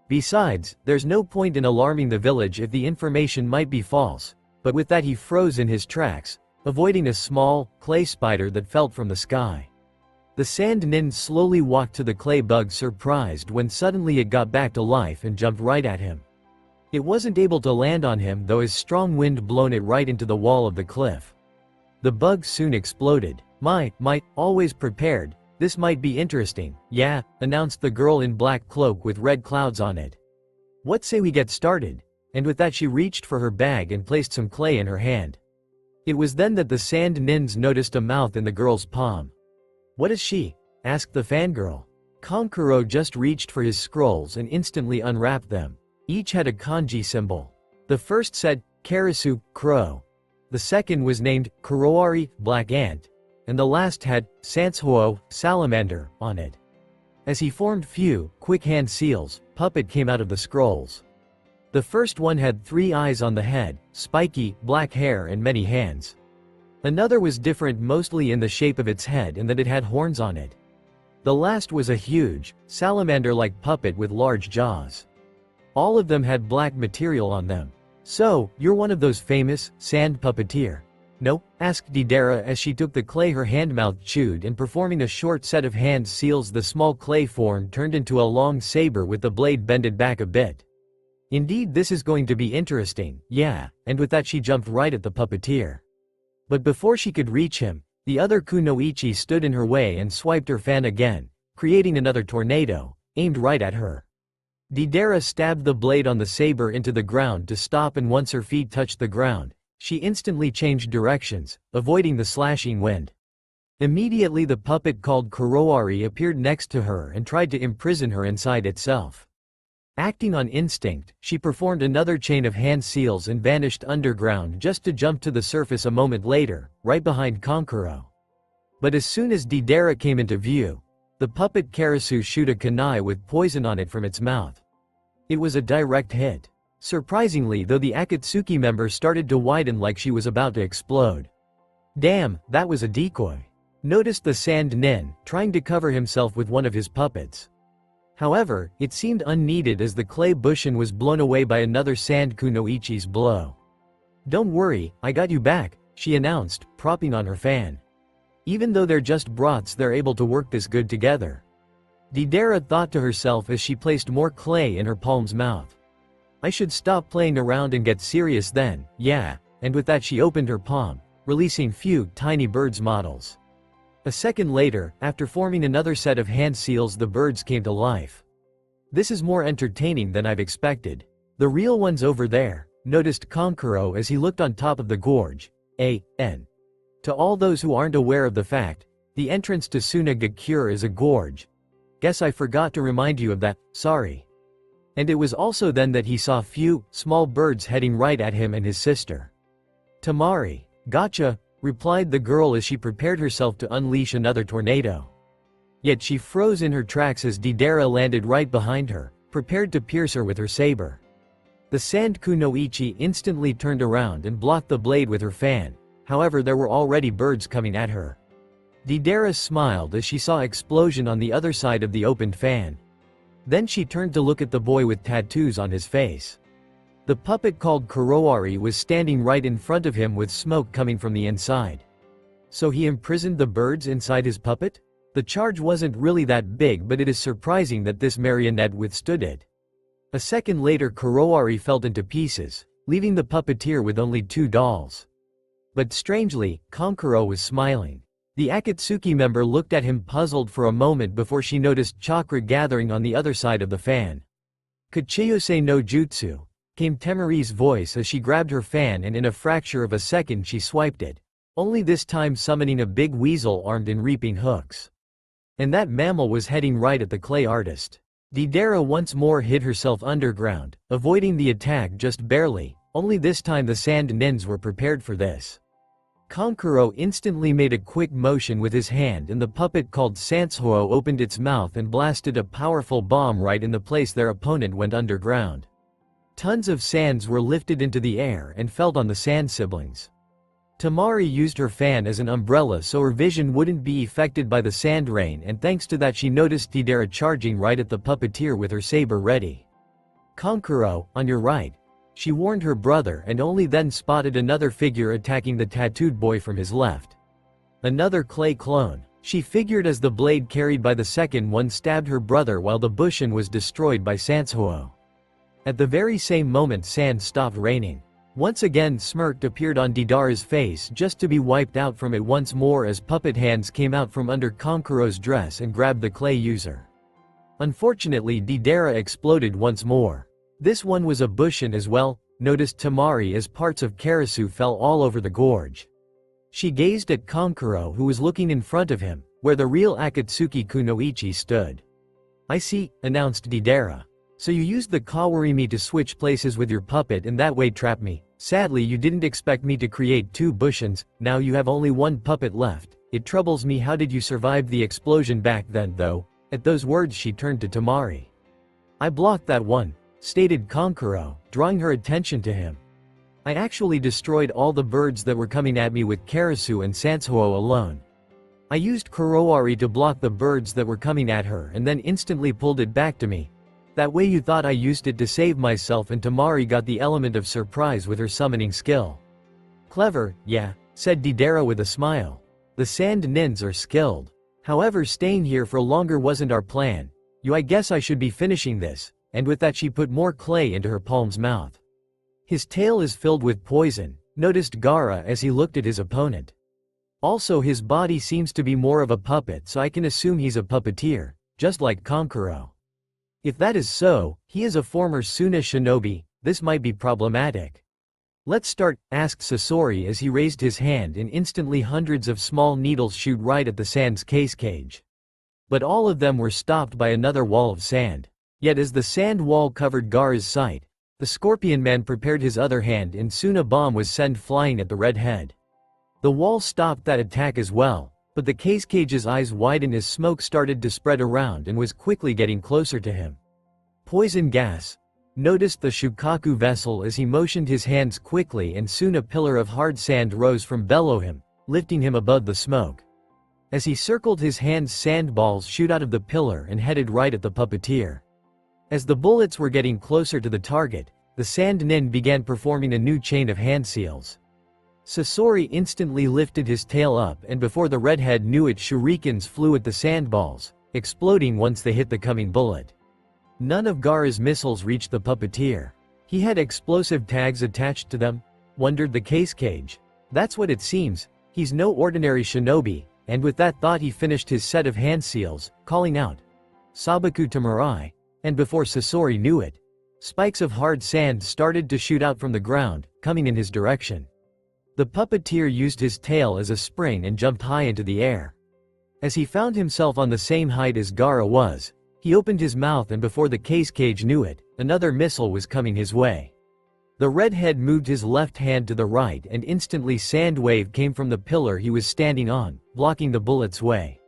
Besides, there's no point in alarming the village if the information might be false." But with that he froze in his tracks, avoiding a small, clay spider that fell from the sky. The sand nin slowly walked to the clay bug, surprised when suddenly it got back to life and jumped right at him. It wasn't able to land on him though, as strong wind blown it right into the wall of the cliff. The bug soon exploded. Always prepared. This might be interesting, yeah," announced the girl in black cloak with red clouds on it. "What say we get started?" And with that she reached for her bag and placed some clay in her hand. It was then that the sand nins noticed a mouth in the girl's palm. "What is she?" asked the fangirl. Kankuro just reached for his scrolls and instantly unwrapped them. Each had a kanji symbol. The first said, Karasu, crow. The second was named, Kuroari, black ant. And the last had, Sanshuo, salamander, on it. As he formed few, quick hand seals, puppet came out of the scrolls. The first one had 3 eyes on the head, spiky, black hair and many hands. Another was different, mostly in the shape of its head and that it had horns on it. The last was a huge, salamander-like puppet with large jaws. All of them had black material on them. "So, you're one of those famous, sand puppeteer?" "No?" asked Deidara as she took the clay her hand-mouth chewed, and performing a short set of hand seals the small clay form turned into a long saber with the blade bended back a bit. "Indeed, this is going to be interesting, yeah," and with that she jumped right at the puppeteer. But before she could reach him, the other kunoichi stood in her way and swiped her fan again, creating another tornado, aimed right at her. Deidara stabbed the blade on the saber into the ground to stop, and once her feet touched the ground, she instantly changed directions, avoiding the slashing wind. Immediately the puppet called Kuroari appeared next to her and tried to imprison her inside itself. Acting on instinct, she performed another chain of hand seals and vanished underground just to jump to the surface a moment later, right behind Kankuro. But as soon as Deidara came into view, the puppet Karasu shoot a kunai with poison on it from its mouth. It was a direct hit. Surprisingly though, the Akatsuki member started to widen like she was about to explode. "Damn, that was a decoy," noticed the sand nin, trying to cover himself with one of his puppets. However, it seemed unneeded as the clay bushin was blown away by another sand kunoichi's blow. "Don't worry, I got you back," she announced, propping on her fan. "Even though they're just broths, they're able to work this good together." Deidara thought to herself as she placed more clay in her palm's mouth. "I should stop playing around and get serious then, yeah," and with that she opened her palm, releasing few tiny birds models. A second later, after forming another set of hand seals, the birds came to life. "This is more entertaining than I've expected. The real one's over there," noticed Kankuro as he looked on top of the gorge. To all those who aren't aware of the fact, the entrance to Sunagakure is a gorge. Guess I forgot to remind you of that, sorry. And it was also then that he saw few, small birds heading right at him and his sister. "Tamari, gotcha," replied the girl as she prepared herself to unleash another tornado. Yet she froze in her tracks as Deidara landed right behind her, prepared to pierce her with her saber. The sand kunoichi instantly turned around and blocked the blade with her fan, however there were already birds coming at her. Deidara smiled as she saw explosion on the other side of the opened fan. Then she turned to look at the boy with tattoos on his face. The puppet called Kuroari was standing right in front of him with smoke coming from the inside. So he imprisoned the birds inside his puppet? The charge wasn't really that big, but it is surprising that this marionette withstood it. A second later, Kurowari fell into pieces, leaving the puppeteer with only 2 dolls. But strangely, Kankuro was smiling. The Akatsuki member looked at him puzzled for a moment before she noticed chakra gathering on the other side of the fan. Kachiyose no jutsu, came Temari's voice as she grabbed her fan, and in a fraction of a second she swiped it, only this time summoning a big weasel armed in reaping hooks. And that mammal was heading right at the clay artist. Deidara once more hid herself underground, avoiding the attack just barely, only this time the sand nins were prepared for this. Kankuro instantly made a quick motion with his hand, and the puppet called Sansuo opened its mouth and blasted a powerful bomb right in the place their opponent went underground. Tons of sands were lifted into the air and fell on the sand siblings. Temari used her fan as an umbrella so her vision wouldn't be affected by the sand rain, and thanks to that she noticed Deidara charging right at the puppeteer with her saber ready. "Kankuro, on your right," she warned her brother, and only then spotted another figure attacking the tattooed boy from his left. Another clay clone, she figured, as the blade carried by the second one stabbed her brother while the Bushin was destroyed by Sansuo. At the very same moment sand stopped raining. Once again smirk appeared on Deidara's face, just to be wiped out from it once more as puppet hands came out from under Kankuro's dress and grabbed the clay user. Unfortunately, Deidara exploded once more. This one was a Bushin as well, noticed Temari, as parts of Karasu fell all over the gorge. She gazed at Kankuro, who was looking in front of him, where the real Akatsuki Kunoichi stood. "I see," announced Deidara. "So you used the Kawarimi to switch places with your puppet and that way trap me. Sadly, you didn't expect me to create 2 Bushins, now you have only 1 puppet left. It troubles me, how did you survive the explosion back then though?" At those words she turned to Temari. "I blocked that one," stated Kankuro, drawing her attention to him. "I actually destroyed all the birds that were coming at me with Karasu and Sansuo alone. I used Kurowari to block the birds that were coming at her and then instantly pulled it back to me. That way you thought I used it to save myself, and Temari got the element of surprise with her summoning skill." "Clever, yeah," said Deidara with a smile. "The sand nins are skilled. However, staying here for longer wasn't our plan. I guess I should be finishing this," and with that she put more clay into her palm's mouth. "His tail is filled with poison," noticed Gaara as he looked at his opponent. "Also, his body seems to be more of a puppet, so I can assume he's a puppeteer, just like Kankuro. If that is so, he is a former Suna shinobi. This might be problematic." "Let's start," asked Sasori as he raised his hand, and instantly hundreds of small needles shoot right at the sand's cage. But all of them were stopped by another wall of sand. Yet as the sand wall covered Gaara's sight, the Scorpion Man prepared his other hand, and soon a bomb was sent flying at the red head. The wall stopped that attack as well, but the cage's eyes widened as smoke started to spread around and was quickly getting closer to him. "Poison gas," noticed the Shukaku vessel as he motioned his hands quickly, and soon a pillar of hard sand rose from below him, lifting him above the smoke. As he circled his hands, sandballs shoot out of the pillar and headed right at the puppeteer. As the bullets were getting closer to the target, the sand nin began performing a new chain of hand seals. Sasori instantly lifted his tail up, and before the redhead knew it, shurikens flew at the sandballs, exploding once they hit the coming bullet. None of Gaara's missiles reached the puppeteer. He had explosive tags attached to them, wondered the cage. That's what it seems, he's no ordinary shinobi, and with that thought he finished his set of hand seals, calling out, "Sabaku Tamarai," and before Sasori knew it, spikes of hard sand started to shoot out from the ground, coming in his direction. The puppeteer used his tail as a spring and jumped high into the air. As he found himself on the same height as Gaara was, he opened his mouth, and before the cage knew it, another missile was coming his way. The redhead moved his left hand to the right, and instantly sand wave came from the pillar he was standing on, blocking the bullet's way.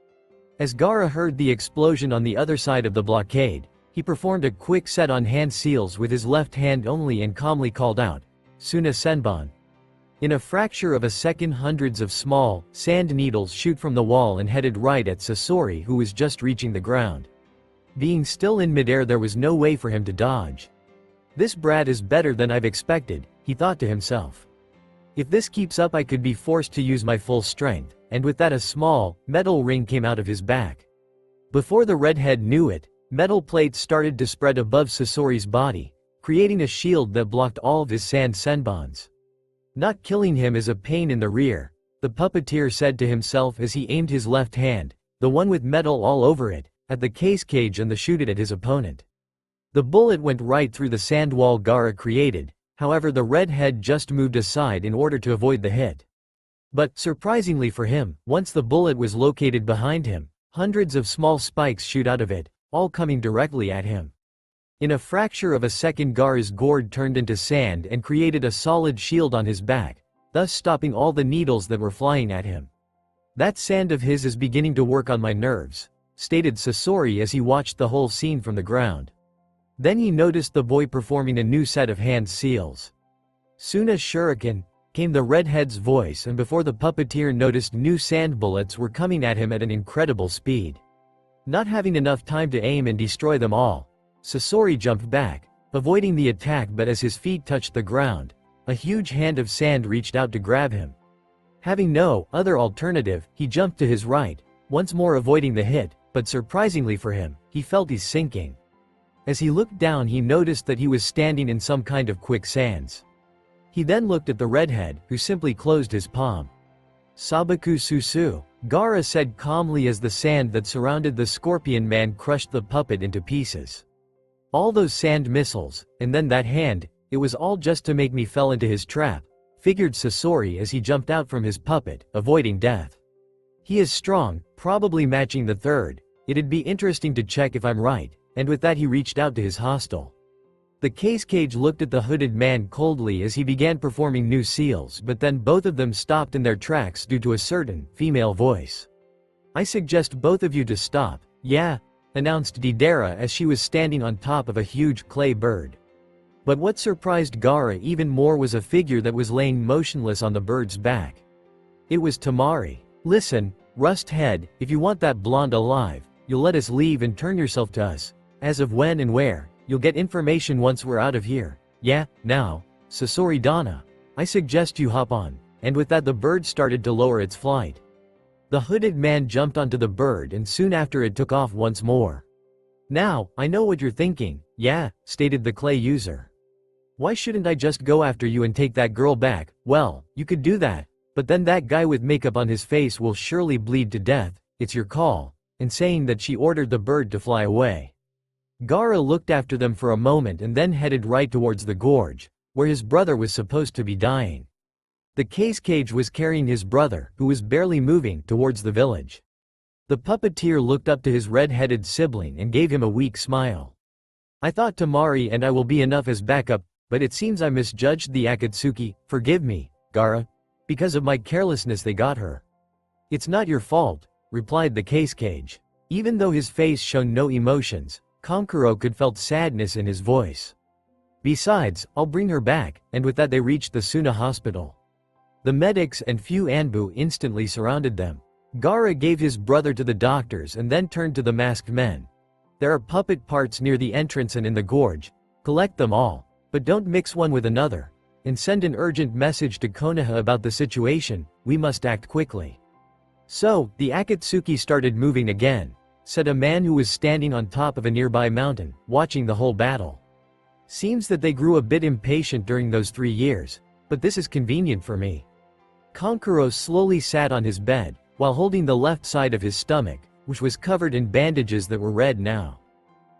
As Gaara heard the explosion on the other side of the blockade, he performed a quick set on hand seals with his left hand only and calmly called out, "Suna Senbon." In a fraction of a second, hundreds of small, sand needles shoot from the wall and headed right at Sasori, who was just reaching the ground. Being still in midair, there was no way for him to dodge. "This brat is better than I've expected," he thought to himself. "If this keeps up, I could be forced to use my full strength, and with that a small, metal ring came out of his back. Before the redhead knew it, metal plates started to spread above Sasori's body, creating a shield that blocked all of his sand senbons. Not killing him is a pain in the rear, the puppeteer said to himself as he aimed his left hand, the one with metal all over it, at the case cage and shot it at his opponent. The bullet went right through the sand wall Gaara created, however the redhead just moved aside in order to avoid the hit. But, surprisingly for him, once the bullet was located behind him, hundreds of small spikes shoot out of it, all coming directly at him. In a fraction of a second Gaara's gourd turned into sand and created a solid shield on his back, thus stopping all the needles that were flying at him. "That sand of his is beginning to work on my nerves," stated Sasori as he watched the whole scene from the ground. Then he noticed the boy performing a new set of hand seals. "Suna Shuriken," came the redhead's voice, and before the puppeteer noticed, new sand bullets were coming at him at an incredible speed. Not having enough time to aim and destroy them all, Sasori jumped back, avoiding the attack, but as his feet touched the ground, a huge hand of sand reached out to grab him. Having no other alternative, he jumped to his right, once more avoiding the hit, but surprisingly for him, he felt he's sinking. As he looked down, he noticed that he was standing in some kind of quicksands. He then looked at the redhead, who simply closed his palm. "Sabaku Susu," Gaara said calmly as the sand that surrounded the scorpion man crushed the puppet into pieces. "All those sand missiles, and then that hand, it was all just to make me fell into his trap," figured Sasori as he jumped out from his puppet, avoiding death. "He is strong, probably matching the third. It'd be interesting to check if I'm right," and with that he reached out to his hostile. The case cage looked at the hooded man coldly as he began performing new seals, but then both of them stopped in their tracks due to a certain female voice. "I suggest both of you to stop, yeah," announced Deidara as she was standing on top of a huge clay bird. But what surprised Gaara even more was a figure that was laying motionless on the bird's back. It was Tamari. "Listen, Rust Head, if you want that blonde alive, you'll let us leave and turn yourself to us. As of when and where, you'll get information once we're out of here. Yeah, now, Sasori Dana, I suggest you hop on," and with that the bird started to lower its flight. The hooded man jumped onto the bird and soon after it took off once more. "Now, I know what you're thinking, yeah," stated the clay user. "Why shouldn't I just go after you and take that girl back?" "Well, you could do that, but then that guy with makeup on his face will surely bleed to death. It's your call," and saying that she ordered the bird to fly away. Gaara looked after them for a moment and then headed right towards the gorge, where his brother was supposed to be dying. The case cage was carrying his brother, who was barely moving, towards the village. The puppeteer looked up to his red-headed sibling and gave him a weak smile. "I thought Tamari and I will be enough as backup, but it seems I misjudged the Akatsuki. Forgive me, Gaara. Because of my carelessness they got her." "It's not your fault," replied the case cage. Even though his face showed no emotions, Kankuro could felt sadness in his voice. "Besides, I'll bring her back," and with that they reached the Suna hospital. The medics and few Anbu instantly surrounded them. Gaara gave his brother to the doctors and then turned to the masked men. "There are puppet parts near the entrance and in the gorge. Collect them all, but don't mix one with another. And send an urgent message to Konoha about the situation, we must act quickly." "So, the Akatsuki started moving again," said a man who was standing on top of a nearby mountain, watching the whole battle. "Seems that they grew a bit impatient during those 3 years, but this is convenient for me." Kankuro slowly sat on his bed, while holding the left side of his stomach, which was covered in bandages that were red now.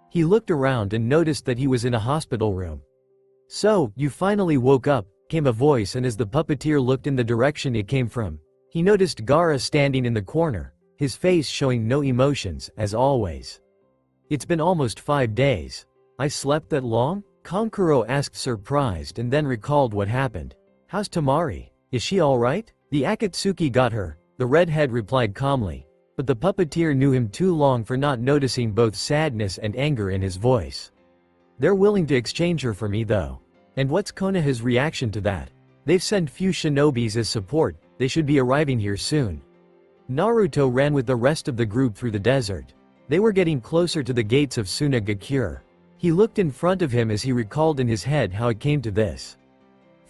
He looked around and noticed that he was in a hospital room. "So, you finally woke up," came a voice, and as the puppeteer looked in the direction it came from, he noticed Gaara standing in the corner, his face showing no emotions, as always. "It's been almost 5 days. I slept that long?" Kankuro asked, surprised, and then recalled what happened. "How's Tamari? Is she alright?" "The Akatsuki got her," the redhead replied calmly, but the puppeteer knew him too long for not noticing both sadness and anger in his voice. "They're willing to exchange her for me though. And what's Konoha's reaction to that? They've sent few shinobis as support, they should be arriving here soon." Naruto ran with the rest of the group through the desert. They were getting closer to the gates of Sunagakure. He looked in front of him as he recalled in his head how it came to this.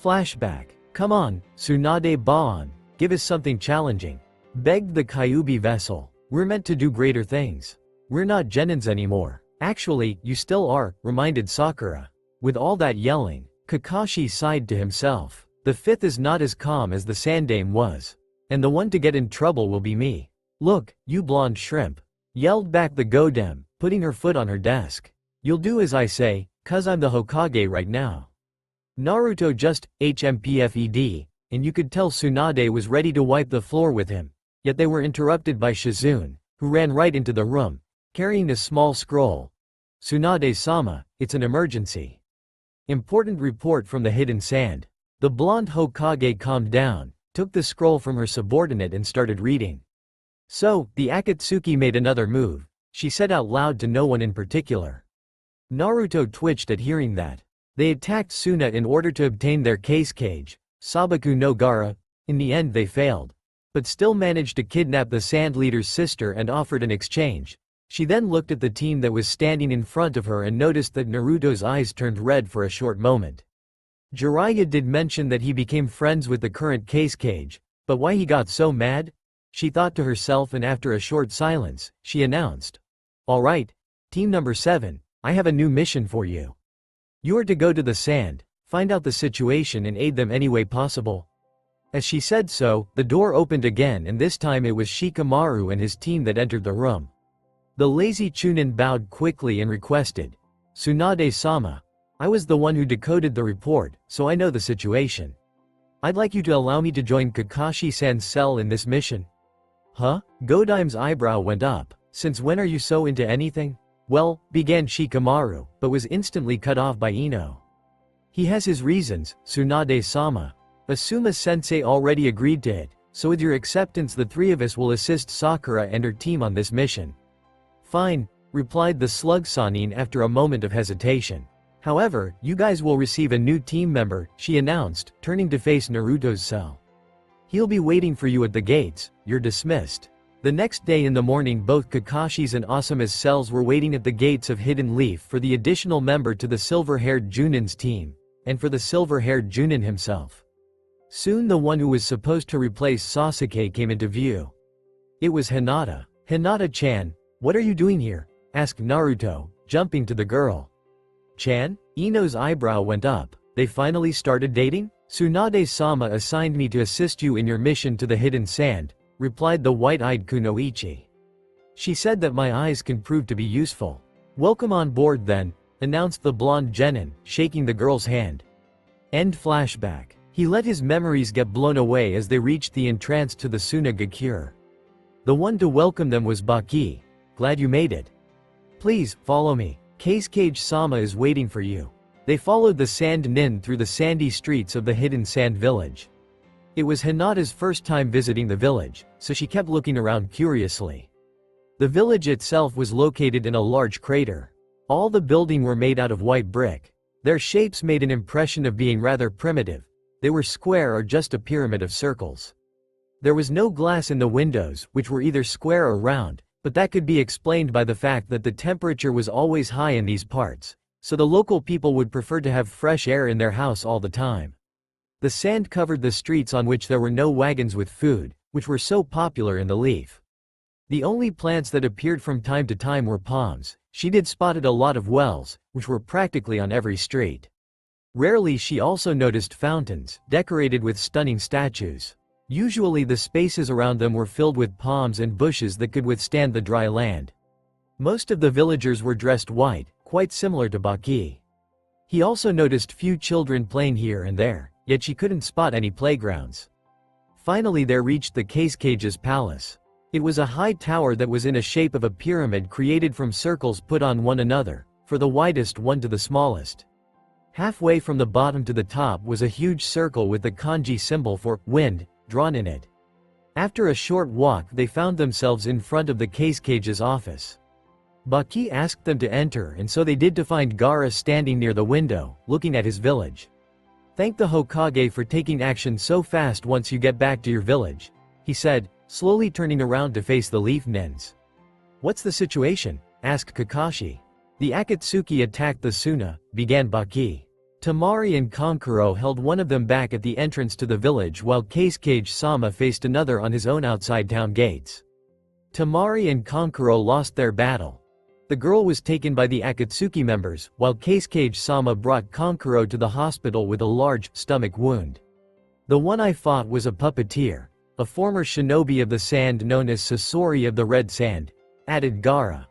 Flashback. "Come on, Tsunade Baan, give us something challenging." begged the Kyuubi vessel. We're meant to do greater things. We're not genins anymore. Actually, you still are, reminded Sakura. With all that yelling, Kakashi sighed to himself. The fifth is not as calm as the Sandame was. And the one to get in trouble will be me. Look, you blonde shrimp. Yelled back the Godem, putting her foot on her desk. You'll do as I say, cuz I'm the Hokage right now. Naruto just HMPFED, and you could tell Tsunade was ready to wipe the floor with him. Yet they were interrupted by Shizune, who ran right into the room, carrying a small scroll. Tsunade-sama, it's an emergency. Important report from the hidden sand. The blonde Hokage calmed down, took the scroll from her subordinate and started reading. So, the Akatsuki made another move, she said out loud to no one in particular. Naruto twitched at hearing that. They attacked Suna in order to obtain their case cage, Sabaku no Gara. In the end they failed. But still managed to kidnap the Sand Leader's sister and offered an exchange. She then looked at the team that was standing in front of her and noticed that Naruto's eyes turned red for a short moment. Jiraiya did mention that he became friends with the current case cage, but why he got so mad? She thought to herself, and after a short silence, she announced. Alright, team number 7, I have a new mission for you. You are to go to the sand, find out the situation and aid them any way possible. As she said so, the door opened again, and this time it was Shikamaru and his team that entered the room. The lazy Chunin bowed quickly and requested, Tsunade-sama, I was the one who decoded the report, so I know the situation. I'd like you to allow me to join Kakashi-san's cell in this mission. Huh? Godime's eyebrow went up. Since when are you so into anything? Well, began Shikamaru, but was instantly cut off by Ino. He has his reasons, Tsunade-sama. Asuma-sensei already agreed to it, so with your acceptance the three of us will assist Sakura and her team on this mission. Fine, replied the slug Sanin after a moment of hesitation. However, you guys will receive a new team member, she announced, turning to face Naruto's cell. He'll be waiting for you at the gates, you're dismissed. The next day in the morning both Kakashi's and Asuma's cells were waiting at the gates of Hidden Leaf for the additional member to the silver-haired Junin's team, and for the silver-haired Junin himself. Soon the one who was supposed to replace Sasuke came into view. It was Hinata. Hinata-chan, what are you doing here? Asked Naruto, jumping to the girl. Chan? Ino's eyebrow went up. They finally started dating? Tsunade-sama assigned me to assist you in your mission to the hidden sand, replied the white-eyed Kunoichi. She said that my eyes can prove to be useful. Welcome on board then, announced the blonde genin, shaking the girl's hand. End flashback. He let his memories get blown away as they reached the entrance to the Sunagakure. The one to welcome them was Baki. Glad you made it. Please, follow me. Case Cage Sama is waiting for you. They followed the Sand Nin through the sandy streets of the hidden sand village. It was Hinata's first time visiting the village, so she kept looking around curiously. The village itself was located in a large crater. All the buildings were made out of white brick. Their shapes made an impression of being rather primitive. They were square or just a pyramid of circles. There was no glass in the windows, which were either square or round, but that could be explained by the fact that the temperature was always high in these parts, so the local people would prefer to have fresh air in their house all the time. The sand covered the streets on which there were no wagons with food, which were so popular in the leaf. The only plants that appeared from time to time were palms. She did spotted a lot of wells, which were practically on every street. Rarely she also noticed fountains, decorated with stunning statues. Usually the spaces around them were filled with palms and bushes that could withstand the dry land. Most of the villagers were dressed white, quite similar to Baki. He also noticed few children playing here and there, yet she couldn't spot any playgrounds. Finally they reached the Case Cage's palace. It was a high tower that was in a shape of a pyramid created from circles put on one another, for the widest one to the smallest. Halfway from the bottom to the top was a huge circle with the kanji symbol for wind drawn in it. After a short walk they found themselves in front of the Case Cage's office. Baki asked them to enter, and so they did, to find Gaara standing near the window, looking at his village. Thank the Hokage for taking action so fast once you get back to your village, he said, slowly turning around to face the Leaf Nins. What's the situation? Asked Kakashi. The Akatsuki attacked the Suna, began Baki. Tamari and Kankuro held one of them back at the entrance to the village while Kazekage-sama faced another on his own outside town gates. Tamari and Kankuro lost their battle. The girl was taken by the Akatsuki members, while Kazekage-sama brought Kankuro to the hospital with a large stomach wound. The one I fought was a puppeteer, a former shinobi of the sand known as Sasori of the Red Sand, added Gaara.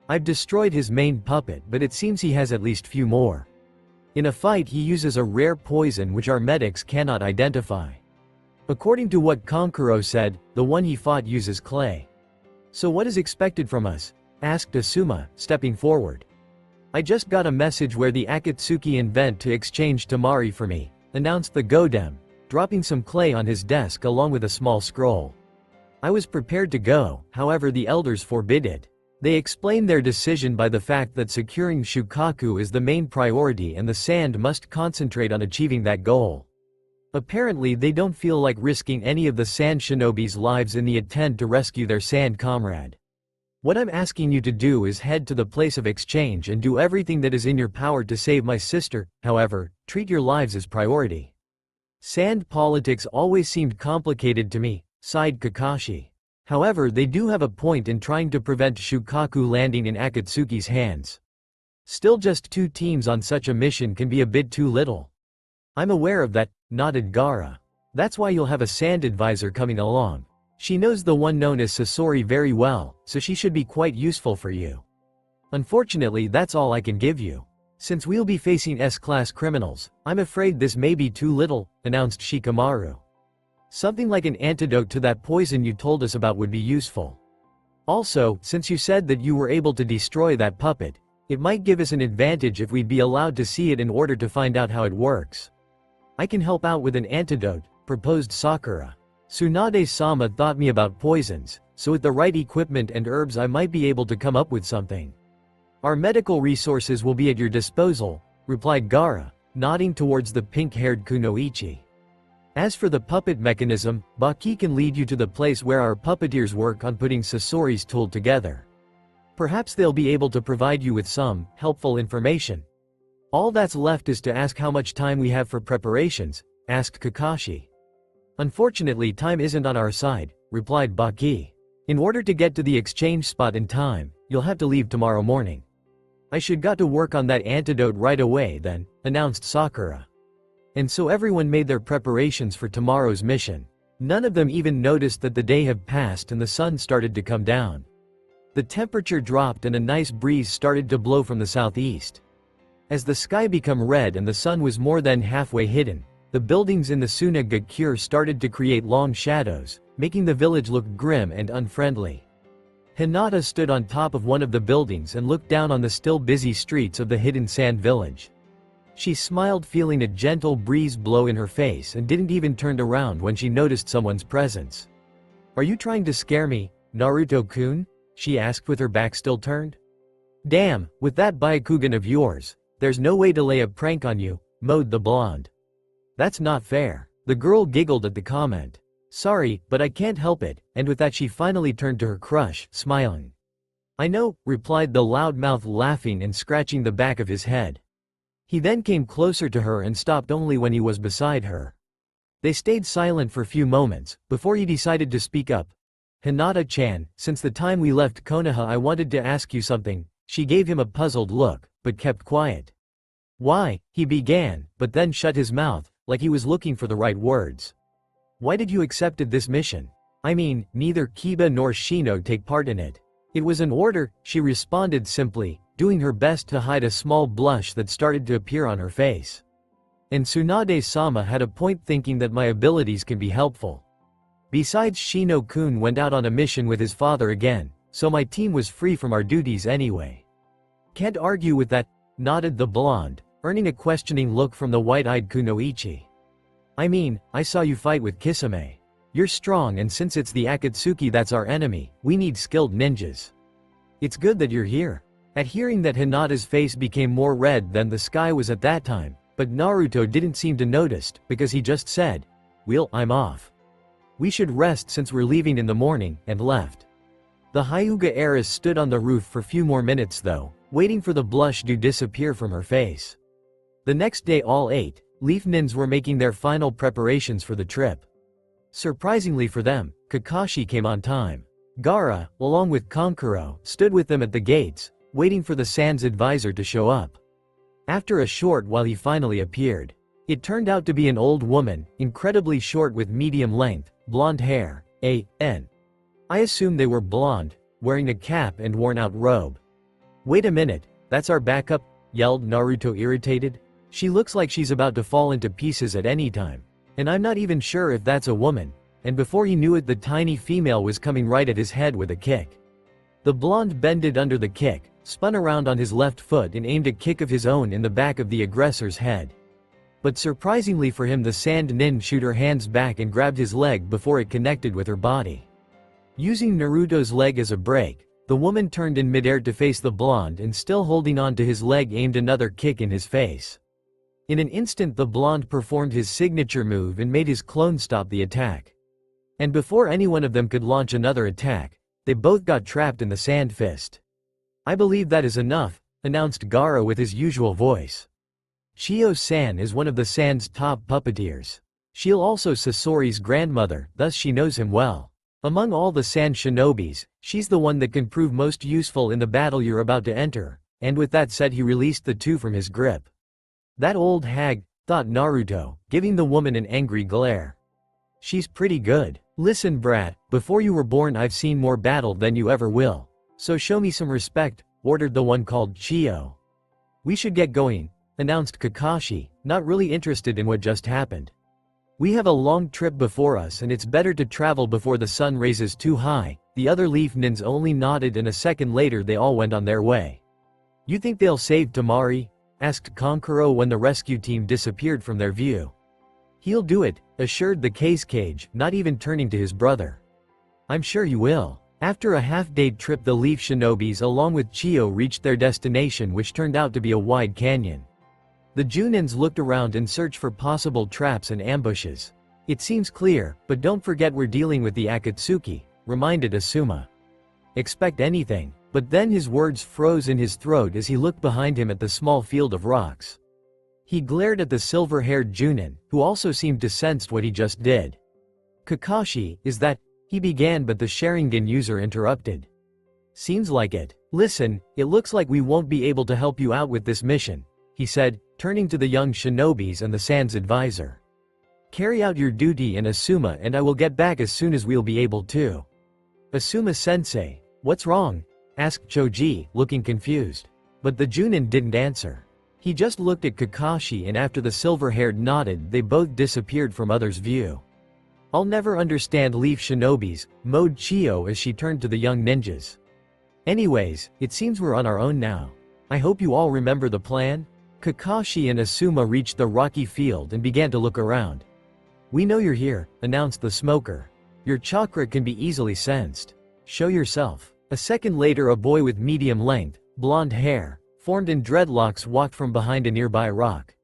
I've destroyed his main puppet, but it seems he has at least few more. In a fight he uses a rare poison which our medics cannot identify. According to what Kankuro said, the one he fought uses clay. So what is expected from us? Asked Asuma, stepping forward. I just got a message where the Akatsuki invent to exchange Tamari for me, announced the Godem, dropping some clay on his desk along with a small scroll. I was prepared to go, however the elders forbid it. They explain their decision by the fact that securing Shukaku is the main priority and the sand must concentrate on achieving that goal. Apparently they don't feel like risking any of the sand shinobi's lives in the attempt to rescue their sand comrade. What I'm asking you to do is head to the place of exchange and do everything that is in your power to save my sister, however, treat your lives as priority. Sand politics always seemed complicated to me, sighed Kakashi. However, they do have a point in trying to prevent Shukaku landing in Akatsuki's hands. Still, just 2 teams on such a mission can be a bit too little. I'm aware of that, nodded Gaara. That's why you'll have a sand advisor coming along. She knows the one known as Sasori very well, so she should be quite useful for you. Unfortunately, that's all I can give you. Since we'll be facing S-class criminals, I'm afraid this may be too little, announced Shikamaru. Something like an antidote to that poison you told us about would be useful. Also, since you said that you were able to destroy that puppet, it might give us an advantage if we'd be allowed to see it in order to find out how it works. I can help out with an antidote, proposed Sakura. Tsunade-sama taught me about poisons, so with the right equipment and herbs I might be able to come up with something. Our medical resources will be at your disposal, replied Gaara, nodding towards the pink-haired Kunoichi. As for the puppet mechanism, Baki can lead you to the place where our puppeteers work on putting Sasori's tool together. Perhaps they'll be able to provide you with some helpful information. All that's left is to ask how much time we have for preparations, asked Kakashi. Unfortunately, time isn't on our side, replied Baki. In order to get to the exchange spot in time, you'll have to leave tomorrow morning. I should got to work on that antidote right away then, announced Sakura. And so everyone made their preparations for tomorrow's mission. None of them even noticed that the day had passed and the sun started to come down. The temperature dropped and a nice breeze started to blow from the southeast. As the sky became red and the sun was more than halfway hidden, the buildings in the Sunagakure started to create long shadows, making the village look grim and unfriendly. Hinata stood on top of one of the buildings and looked down on the still busy streets of the hidden sand village. She smiled, feeling a gentle breeze blow in her face, and didn't even turn around when she noticed someone's presence. Are you trying to scare me, Naruto-kun? She asked with her back still turned. Damn, with that Byakugan of yours, there's no way to lay a prank on you, moaned the blonde. That's not fair. The girl giggled at the comment. Sorry, but I can't help it, and with that she finally turned to her crush, smiling. I know, replied the loudmouth, laughing and scratching the back of his head. He then came closer to her and stopped only when he was beside her. They stayed silent for a few moments, before he decided to speak up. Hinata-chan, since the time we left Konoha I wanted to ask you something. She gave him a puzzled look, but kept quiet. Why, he began, but then shut his mouth, like he was looking for the right words. Why did you accepted this mission? I mean, neither Kiba nor Shino take part in it. It was an order, she responded simply, doing her best to hide a small blush that started to appear on her face. And Tsunade-sama had a point, thinking that my abilities can be helpful. Besides, Shino-kun went out on a mission with his father again, so my team was free from our duties anyway. Can't argue with that, nodded the blonde, earning a questioning look from the white-eyed Kunoichi. I mean, I saw you fight with Kisame. You're strong, and since it's the Akatsuki that's our enemy, we need skilled ninjas. It's good that you're here. At hearing that, Hinata's face became more red than the sky was at that time, but Naruto didn't seem to notice, because he just said, "Well, I'm off. We should rest since we're leaving in the morning," and left. The Hyuga heiress stood on the roof for few more minutes though, waiting for the blush to disappear from her face. The next day all 8 Leaf Nins were making their final preparations for the trip. Surprisingly for them, Kakashi came on time. Gaara, along with Kankuro, stood with them at the gates, waiting for the Sans advisor to show up. After a short while he finally appeared. It turned out to be an old woman, incredibly short with medium length, blonde hair. I assume they were blonde, wearing a cap and worn-out robe. "Wait a minute, that's our backup?" yelled Naruto irritated. "She looks like she's about to fall into pieces at any time. And I'm not even sure if that's a woman." And before he knew it, the tiny female was coming right at his head with a kick. The blonde bended under the kick, spun around on his left foot and aimed a kick of his own in the back of the aggressor's head. But surprisingly for him, the Sand Nin shoot her hands back and grabbed his leg before it connected with her body. Using Naruto's leg as a brake, the woman turned in midair to face the blonde and still holding on to his leg aimed another kick in his face. In an instant the blonde performed his signature move and made his clone stop the attack. And before any one of them could launch another attack, they both got trapped in the sand fist. "I believe that is enough," announced Gaara with his usual voice. Shio-san is one of the Sand's top puppeteers. She's also Sasori's grandmother, thus she knows him well. Among all the Sand shinobis, she's the one that can prove most useful in the battle you're about to enter, and with that said he released the two from his grip. "That old hag," thought Naruto, giving the woman an angry glare. "She's pretty good. Listen brat, before you were born I've seen more battle than you ever will. So show me some respect," ordered the one called Chio. "We should get going," announced Kakashi, not really interested in what just happened. "We have a long trip before us and it's better to travel before the sun raises too high." The other Leaf Nins only nodded and a second later they all went on their way. "You think they'll save Temari?" asked Kankuro when the rescue team disappeared from their view. "He'll do it," assured the Case Cage, not even turning to his brother. "I'm sure he will." After a half-day trip the Leaf Shinobis along with Chio reached their destination, which turned out to be a wide canyon. The Junins looked around and searched for possible traps and ambushes. "It seems clear, but don't forget we're dealing with the Akatsuki," reminded Asuma. "Expect anything." But then his words froze in his throat as he looked behind him at the small field of rocks. He glared at the silver-haired Junin, who also seemed to sense what he just did. "Kakashi, is that—" he began, but the Sharingan user interrupted. "Seems like it. Listen, it looks like we won't be able to help you out with this mission," he said, turning to the young shinobis and the Sans advisor. "Carry out your duty and Asuma and I will get back as soon as we'll be able to." "Asuma-sensei, what's wrong?" asked Choji, looking confused. But the Junin didn't answer. He just looked at Kakashi and after the silver-haired nodded they both disappeared from others' view. "I'll never understand Leaf Shinobis," moaned Chio as she turned to the young ninjas. "Anyways, it seems we're on our own now. I hope you all remember the plan?" Kakashi and Asuma reached the rocky field and began to look around. "We know you're here," announced the smoker. "Your chakra can be easily sensed. Show yourself." A second later a boy with medium-length, blonde hair, formed in dreadlocks walked from behind a nearby rock.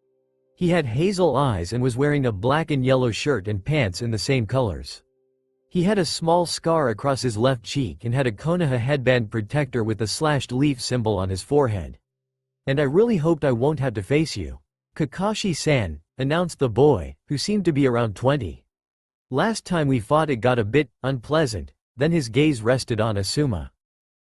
He had hazel eyes and was wearing a black and yellow shirt and pants in the same colors. He had a small scar across his left cheek and had a Konoha headband protector with the slashed leaf symbol on his forehead. "And I really hoped I won't have to face you, Kakashi-san," announced the boy, who seemed to be around 20. "Last time we fought it got a bit unpleasant," then his gaze rested on Asuma.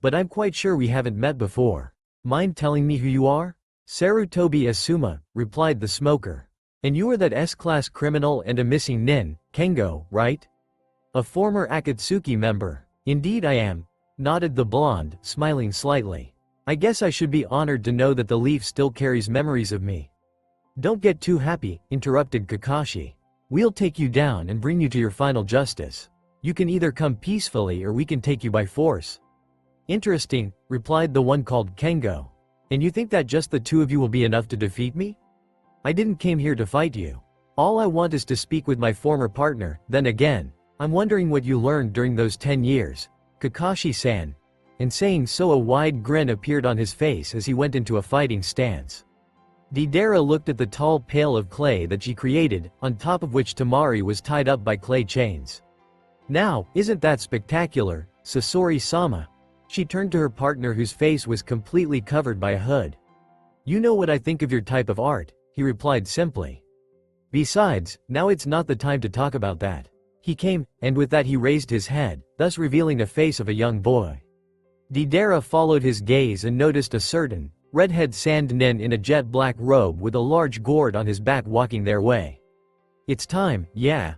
"But I'm quite sure we haven't met before. Mind telling me who you are?" "Sarutobi Asuma," replied the smoker. "And you are that S-class criminal and a missing nin, Kengo, right? A former Akatsuki member." "Indeed I am," nodded the blonde, smiling slightly. "I guess I should be honored to know that the leaf still carries memories of me." "Don't get too happy," interrupted Kakashi. "We'll take you down and bring you to your final justice. You can either come peacefully or we can take you by force." "Interesting," replied the one called Kengo. "And you think that just the two of you will be enough to defeat me? I didn't came here to fight you. All I want is to speak with my former partner. Then again, I'm wondering what you learned during those 10 years, Kakashi-san." And saying so a wide grin appeared on his face as he went into a fighting stance. Deidara looked at the tall pail of clay that she created, on top of which Temari was tied up by clay chains. "Now, isn't that spectacular, Sasori-sama?" She turned to her partner whose face was completely covered by a hood. "You know what I think of your type of art. he replied simply. Besides, now it's not the time to talk about that. He came, and with that he raised his head, thus revealing the face of a young boy. Deidara followed his gaze and noticed a certain, redhead sand nin in a jet black robe with a large gourd on his back walking their way. It's time, yeah,